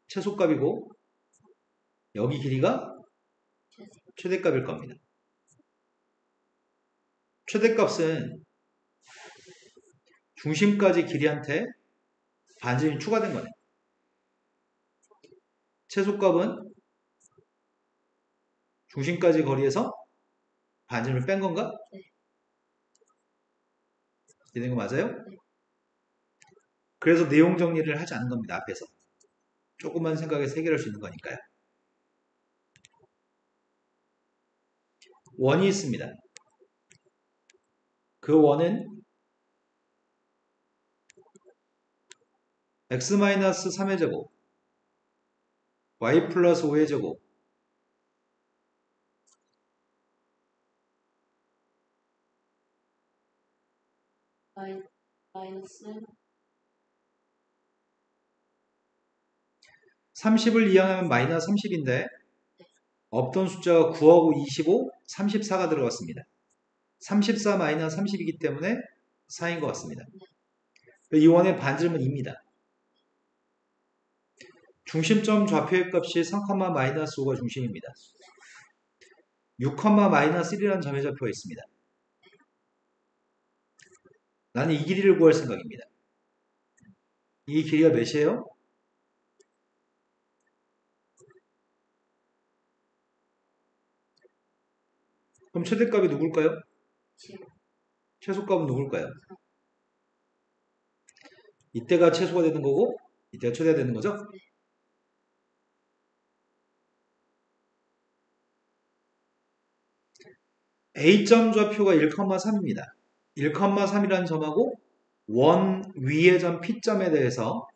최소값이고 여기 길이가 최대값일 겁니다. 최대값은 중심까지 길이한테 반지름이 추가된 거네. 최소값은 중심까지 거리에서 반지름을 뺀 건가? 되는 거 맞아요? 그래서 내용 정리를 하지 않은 겁니다. 앞에서. 조금만 생각해서 해결할 수 있는 거니까요. 원이 있습니다. 그 원은 x-3의 제곱, y 플러스 5의 제곱, 마이너스 30을 이항하면 마이너스 30인데 없던 숫자가 9하고 25, 34가 들어갔습니다. 34 마이너스 30이기 때문에 4인 것 같습니다. 이 원의 반지름은 2입니다. 중심점 좌표의 값이 3, 마이너스 5가 중심입니다. 6, 마이너스 1이라는 점의 좌표가 있습니다. 나는 이 길이를 구할 생각입니다. 이 길이가 몇이에요? 그럼 최대값이 누굴까요? 최소값은 누굴까요? 이때가 최소가 되는 거고 이때가 최대가 되는 거죠? A점 좌표가 1,3입니다. 1,3이라는 점하고 원 위의 점 P점에 대해서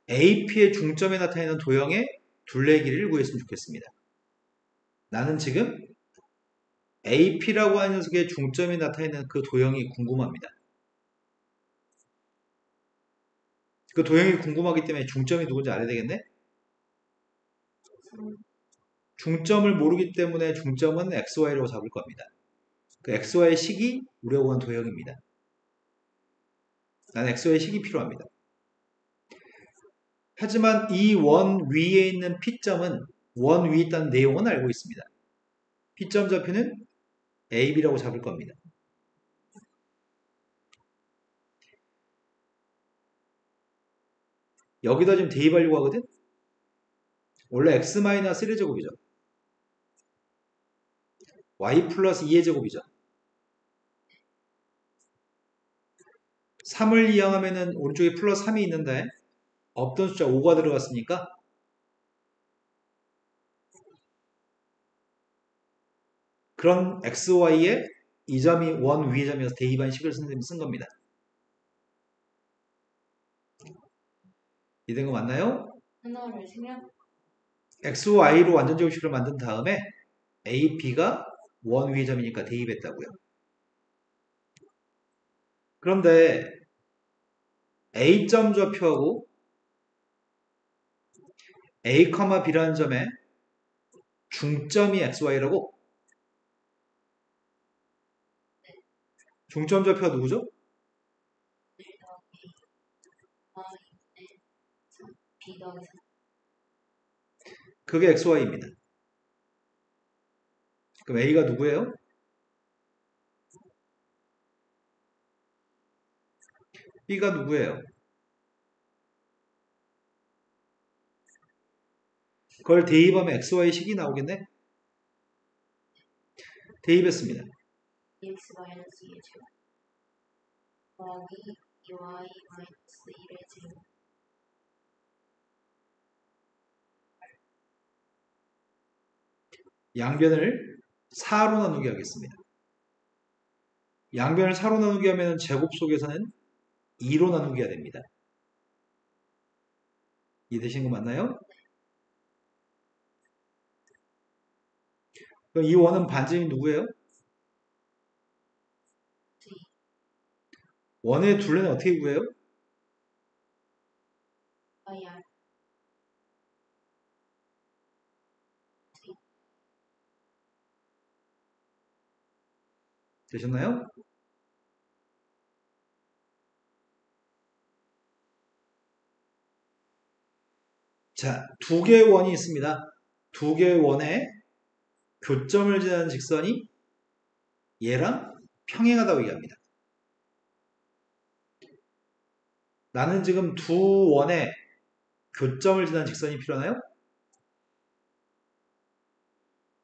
AP의 중점에 나타나는 도형의 둘레의 길이를 구했으면 좋겠습니다. 나는 지금 AP라고 하는 녀석의 중점에 나타나는 그 도형이 궁금합니다. 그 도형이 궁금하기 때문에 중점이 누군지 알아야 되겠네? 중점을 모르기 때문에 중점은 XY라고 잡을 겁니다. 그 XY의 식이 우리가 구한 도형입니다. 난 XY의 식이 필요합니다. 하지만 이 원 위에 있는 P점은 원 위에 있다는 내용은 알고 있습니다. P점 좌표는 AB라고 잡을 겁니다. 여기다 지금 대입하려고 하거든? 원래 x-1의 제곱이죠. y 플러스 2의 제곱이죠. 3을 이항하면은 오른쪽에 플러스 3이 있는데 없던 숫자 5가 들어갔으니까 그런 xy에 이 점이 원 위의 점이어서 대입한 식을 쓴 겁니다. 이된 거 맞나요? 하나를 생략 xy로 완전제곱식을 만든 다음에 a, b가 원 위의 점이니까 대입했다고요. 그런데 a점 좌표하고 a, b라는 점에 중점이 xy라고 중점 좌표가 누구죠? B가 그게 xy입니다. 그럼 a가 누구예요? b가 누구예요? 그걸 대입하면 xy 식이 나오겠네? 대입했습니다. EX 마이너스 2의 제곱 더하기 2Y 마이너스 1의 제곱 양변을 4로 나누게 하겠습니다. 양변을 4로 나누게 하면 제곱 속에서는 2로 나누게 해야 됩니다. 이해되신 거 맞나요? 그럼 이 원은 반지름이 누구예요? D. 원의 둘레는 어떻게 구해요? IR. D. 되셨나요? 자, 두 개의 원이 있습니다. 두 개의 원에 교점을 지나는 직선이 얘랑 평행하다고 얘기합니다. 나는 지금 두 원에 교점을 지나는 직선이 필요하나요?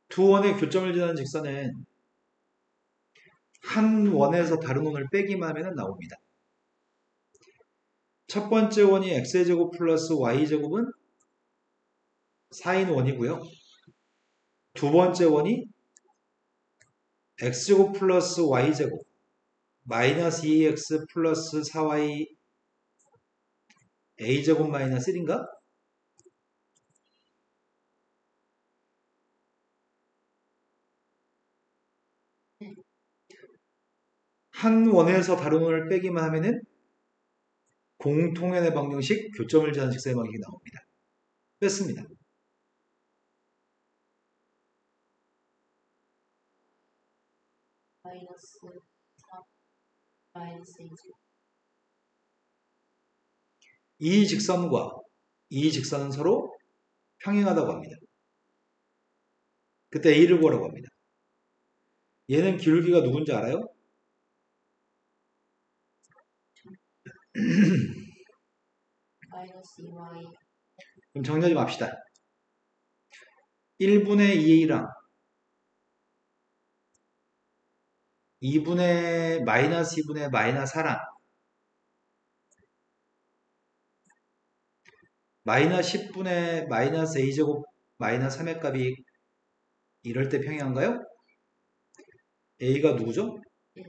두 원의 교점을 지나는 직선은 한 원에서 다른 원을 빼기만 하면 나옵니다. 첫 번째 원이 x제곱 플러스 y제곱은 4인 원이고요. 두 번째 원이 x제곱 플러스 y제곱 마이너스 2x 플러스 4y a제곱 마이너스 1인가? 한 원에서 다른 원을 빼기만 하면은 공통연의 방정식 교점을 지나는 직선의 방정식이 나옵니다. 뺐습니다. 마이너스 4 마이너스 2. 이 직선과 이 직선은 서로 평행하다고 합니다. 그때 a를 구하라고 합니다. 얘는 기울기가 누군지 알아요? 마이너스 2y. 그럼 정리하지 맙시다. 1분의 2a랑 2분의 마이너스 2분의 마이너스 4랑 마이너스 10분의 마이너스 a제곱 마이너스 3의 값이 이럴 때 평행한가요? a가 누구죠? 예.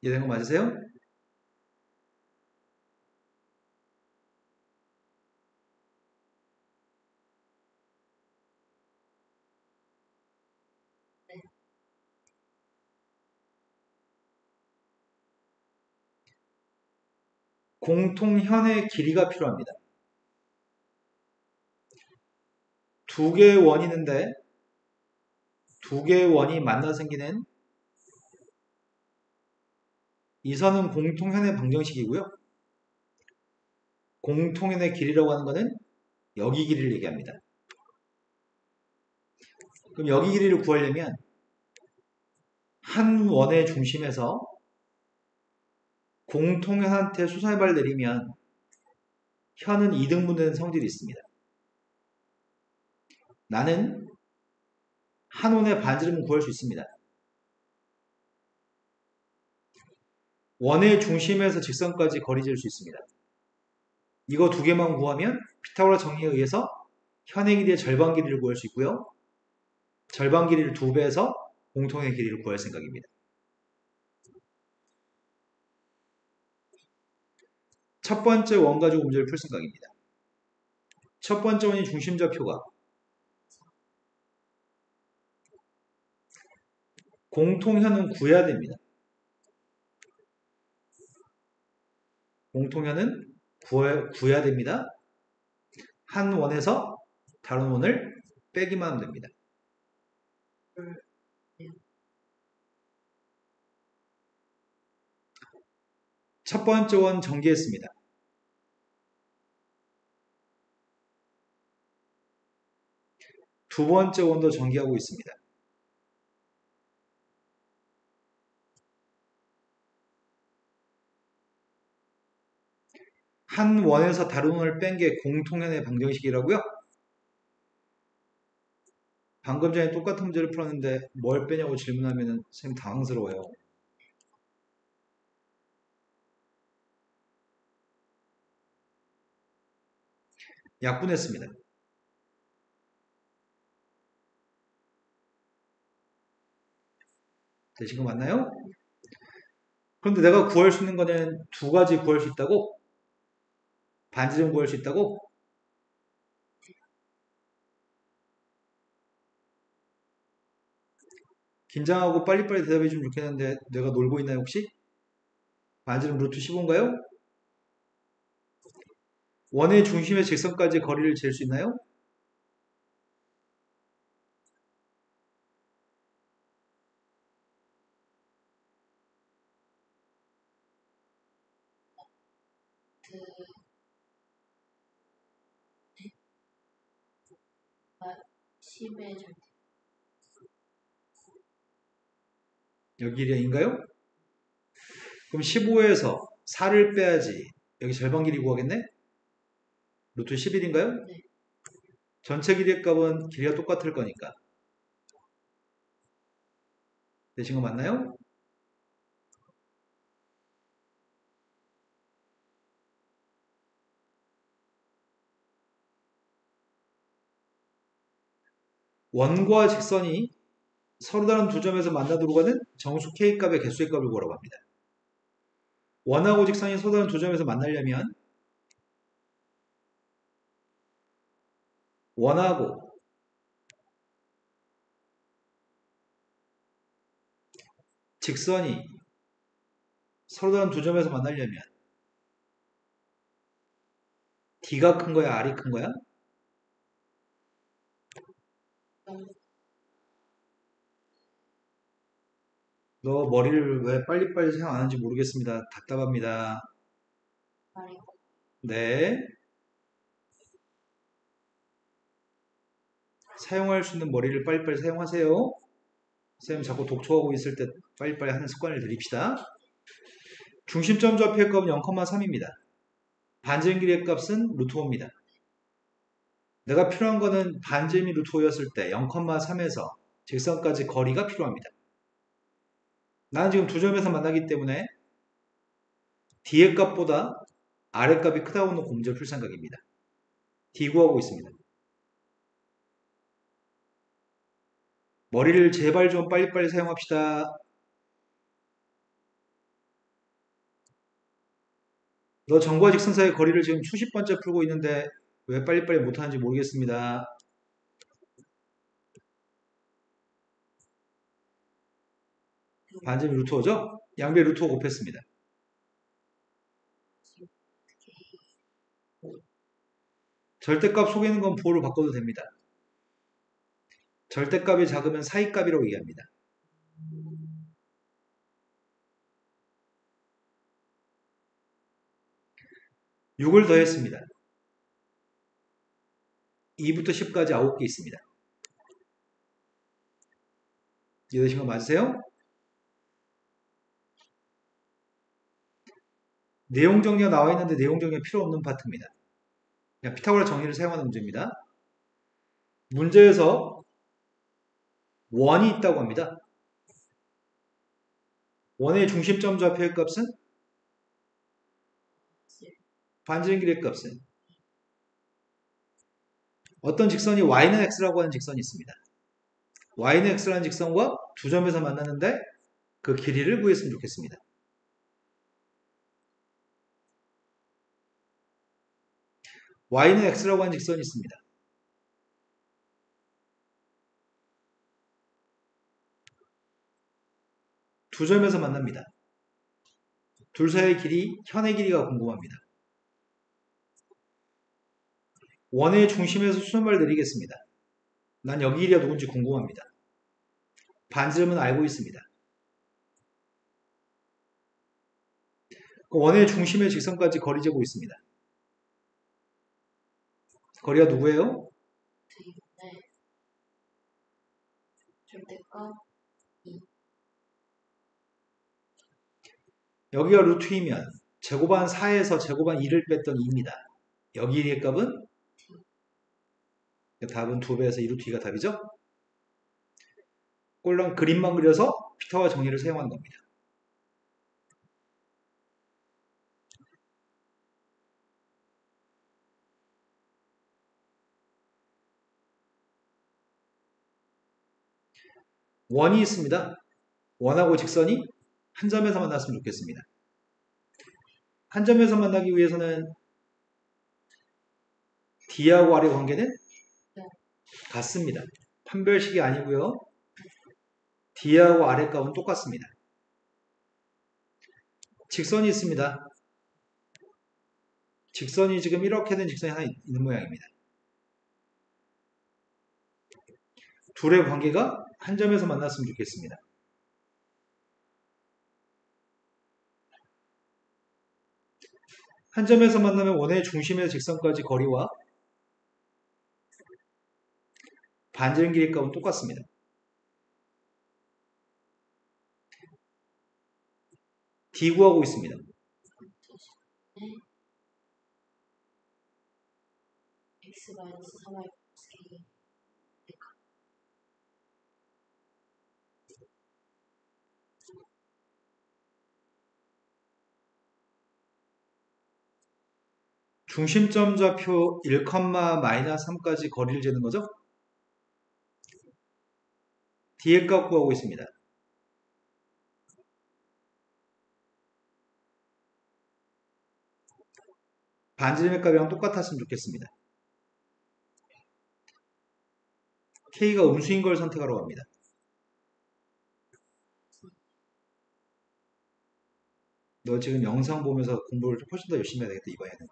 이해된 거 맞으세요? 네. 공통현의 길이가 필요합니다. 두 개의 원이 있는데 두 개의 원이 만나 생기는 이 선은 공통현의 방정식이고요. 공통현의 길이라고 하는 것은 여기 길이를 얘기합니다. 그럼 여기 길이를 구하려면 한 원의 중심에서 공통현한테 수선의 내리면 현은 2등분되는 성질이 있습니다. 나는 한 원의 반지름은 구할 수 있습니다. 원의 중심에서 직선까지 거리 잴 수 있습니다. 이거 두 개만 구하면 피타고라 정리에 의해서 현의 길이의 절반 길이를 구할 수 있고요. 절반 길이를 2배해서 공통의 길이를 구할 생각입니다. 첫 번째 원 가지고 문제를 풀 생각입니다. 첫 번째 원이 중심좌표가 공통현은 구해야 됩니다. 공통현은 구해야 됩니다. 한 원에서 다른 원을 빼기만 하면 됩니다. 첫 번째 원 전개했습니다. 두 번째 원도 전개하고 있습니다. 한 원에서 다른 원을 뺀 게 공통현의 방정식이라고요? 방금 전에 똑같은 문제를 풀었는데 뭘 빼냐고 질문하면 선생님 당황스러워요. 약분했습니다. 되신 거 맞나요? 그런데 내가 구할 수 있는 거는 두 가지 구할 수 있다고? 반지름 구할 수 있다고? 긴장하고 빨리빨리 대답해 주면 좋겠는데 내가 놀고 있나요 혹시? 반지름 루트 15인가요? 원의 중심의 직선까지 거리를 잴 수 있나요? 그, 아, 10의 절대. 여기 일인가요? 그럼 15에서 4를 빼야지. 여기 절반 길이 구하겠네? 루트 11인가요? 네. 전체 길이의 값은 길이가 똑같을 거니까. 되신 거 맞나요? 원과 직선이 서로 다른 두 점에서 만나도록 하는 정수 K값의 개수의 값을 구하라고 합니다. 원하고 직선이 서로 다른 두 점에서 만나려면 원하고 직선이 서로 다른 두 점에서 만나려면 D가 큰 거야, R이 큰 거야? 너 머리를 왜 빨리빨리 사용 안 하는지 모르겠습니다. 답답합니다. 말이 네. 사용할 수 있는 머리를 빨리빨리 사용하세요. 선생님 자꾸 독초하고 있을 때 빨리빨리 하는 습관을 들입시다. 중심점 좌표의 값은 0,3입니다. 반지름 길이의 값은 루트 5입니다. 내가 필요한 거는 반지름이 루트 5였을 때 0,3에서 직선까지 거리가 필요합니다. 나는 지금 두 점에서 만나기 때문에 D의 값보다 R의 값이 크다고 놓고 문제 풀 생각입니다. D 구하고 있습니다. 머리를 제발 좀 빨리빨리 사용합시다. 너 점과 직선 사이의 거리를 지금 수십 번째 풀고 있는데 왜 빨리빨리 못하는지 모르겠습니다. 반지름이 루트 5죠? 양배 루트 5 곱했습니다. 절대값 속에 있는 건 부호를 바꿔도 됩니다. 절대값이 작으면 사이값이라고 얘기합니다. 6을 더했습니다. 2부터 10까지 9개 있습니다. 이해되신 거 맞으세요? 내용 정리가 나와 있는데 내용 정리가 필요 없는 파트입니다. 그냥 피타고라 정리를 사용하는 문제입니다. 문제에서 원이 있다고 합니다. 원의 중심점 좌표의 값은 반지름 길이의 값은 어떤 직선이 y는 x라고 하는 직선이 있습니다. y는 x라는 직선과 두 점에서 만나는데 그 길이를 구했으면 좋겠습니다. y는 x라고 하는 직선이 있습니다. 두 점에서 만납니다. 둘 사이의 길이, 현의 길이가 궁금합니다. 원의 중심에서 수선발 내리겠습니다. 난 여기 길이가 누군지 궁금합니다. 반지름은 알고 있습니다. 원의 중심의 직선까지 거리 재고 있습니다. 거리가 누구예요? 네. 절대값 2. 여기가 루트 2면 제곱한 4에서 제곱한 2를 뺐던 2입니다. 여기 길이의 값은? 답은 2배에서 2루트 2가 답이죠? 꼴랑 그림만 그려서 피타고라 정리를 사용한 겁니다. 원이 있습니다. 원하고 직선이 한 점에서 만났으면 좋겠습니다. 한 점에서 만나기 위해서는 D하고 R의 관계는 같습니다. 판별식이 아니고요. D하고 아래 값은 똑같습니다. 직선이 있습니다. 직선이 지금 이렇게 된 직선이 하나 있는 모양입니다. 둘의 관계가 한 점에서 만났으면 좋겠습니다. 한 점에서 만나면 원의 중심에서 직선까지 거리와 반지름 길이 값은 똑같습니다. D 구하고 있습니다. x 마이너스 3y 플러스 k 중심점 좌표 1,-3까지 거리를 재는 거죠? D의 값 구하고 있습니다. 반지름의 값이랑 똑같았으면 좋겠습니다. K가 음수인 걸 선택하라고 합니다. 너 지금 영상 보면서 공부를 훨씬 더 열심히 해야 되겠다, 이번에는.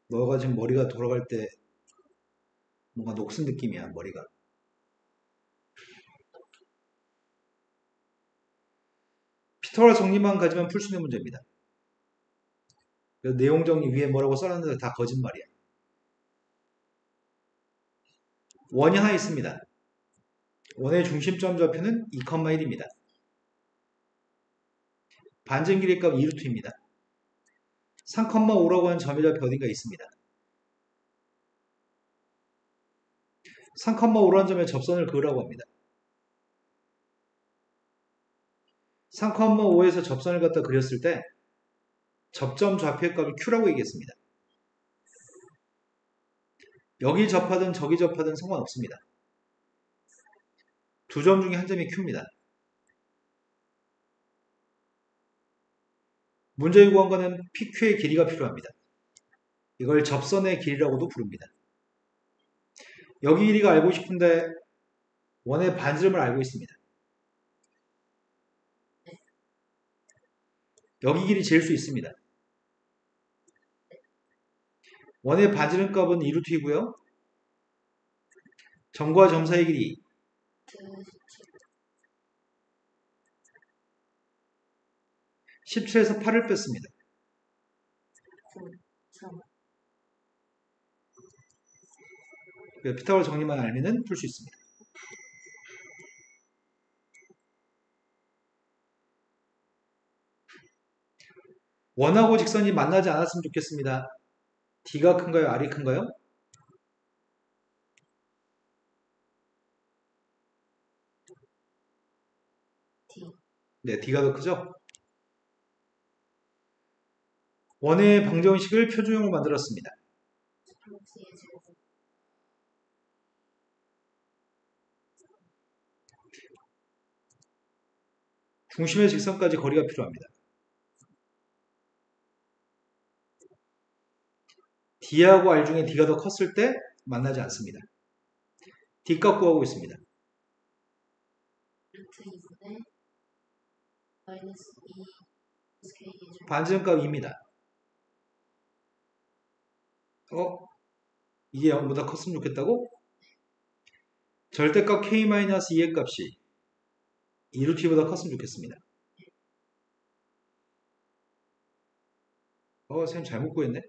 너가 지금 머리가 돌아갈 때 뭔가 녹슨 느낌이야, 머리가. 피타고라스 정리만 가지면 풀 수 있는 문제입니다. 내용 정리 위에 뭐라고 써놨는데 다 거짓말이야. 원이 하나 있습니다. 원의 중심점 좌표는 2,1입니다. 반지름 길이 값 2루트입니다. 3,5라고 하는 점의 좌표 어딘가 있습니다. 3,5라는 점에 접선을 그으라고 합니다. 3,5에서 접선을 갖다 그렸을 때 접점 좌표의 값을 Q라고 얘기했습니다. 여기 접하든 저기 접하든 상관없습니다. 두 점 중에 한 점이 Q입니다. 문제에 구한 거는 PQ의 길이가 필요합니다. 이걸 접선의 길이라고도 부릅니다. 여기 길이가 알고 싶은데 원의 반지름을 알고 있습니다. 여기 길이 재일 수 있습니다. 원의 반지름 값은 2루트이고요. 점과 점 사이 길이 17에서 8을 뺐습니다. 9, 3 피타고라스 정리만 알면 풀 수 있습니다. 원하고 직선이 만나지 않았으면 좋겠습니다. D가 큰가요? R이 큰가요? D 네, D가 더 크죠? 원의 방정식을 표준형으로 만들었습니다. 플러스 2의 제곱 중심의 직선까지 거리가 필요합니다. D하고 R 중에 D가 더 컸을 때 만나지 않습니다. D 값 구하고 있습니다. 루트 2분의 마이너스 2 플러스 k의 제곱 반지름 값 2입니다. 이게 0보다 컸으면 좋겠다고? 절대값 K-2의 값이 2루트보다 컸으면 좋겠습니다. 선생님 잘못 구했네?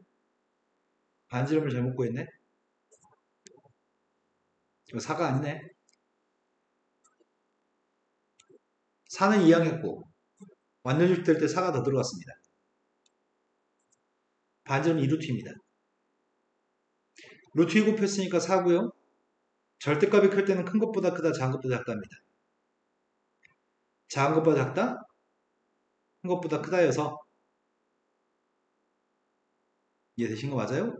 반지름을 잘못 구했네? 이거 4가 아니네. 4는 이항했고 완전식 될 때 4가 더 들어갔습니다. 반지름 2루트입니다. 루트 2 곱했으니까 4고요. 절대값이 클 때는 큰 것보다 크다, 작은 것보다 작다입니다. 작은 것보다 작다, 큰 것보다 크다여서 이해되신 거 맞아요?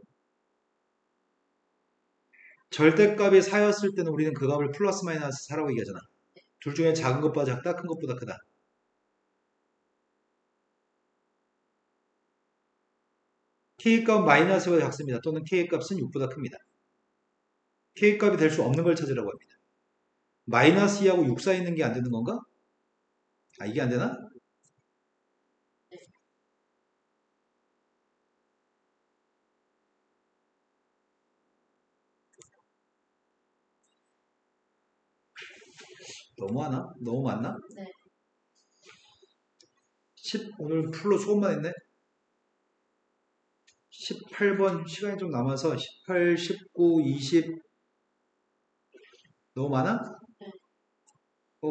절대값이 4였을 때는 우리는 그 값을 플러스 마이너스 4라고 얘기하잖아. 둘 중에 작은 것보다 작다, 큰 것보다 크다. K값 마이너스보다 작습니다. 또는 K값은 6보다 큽니다. K값이 될 수 없는 걸 찾으라고 합니다. 마이너스 2하고 6 사이 있는 게 안 되는 건가? 아, 이게 안 되나? 너무하나? 너무 많나? 네. 오늘 풀로 수업만 했네? 18번 시간이 좀 남아서 18, 19, 20 너무 많아? 네.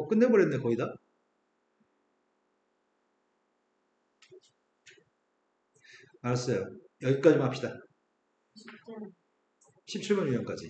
끝내버렸네 거의 다. 알았어요. 여기까지만 합시다. 17번 유형까지.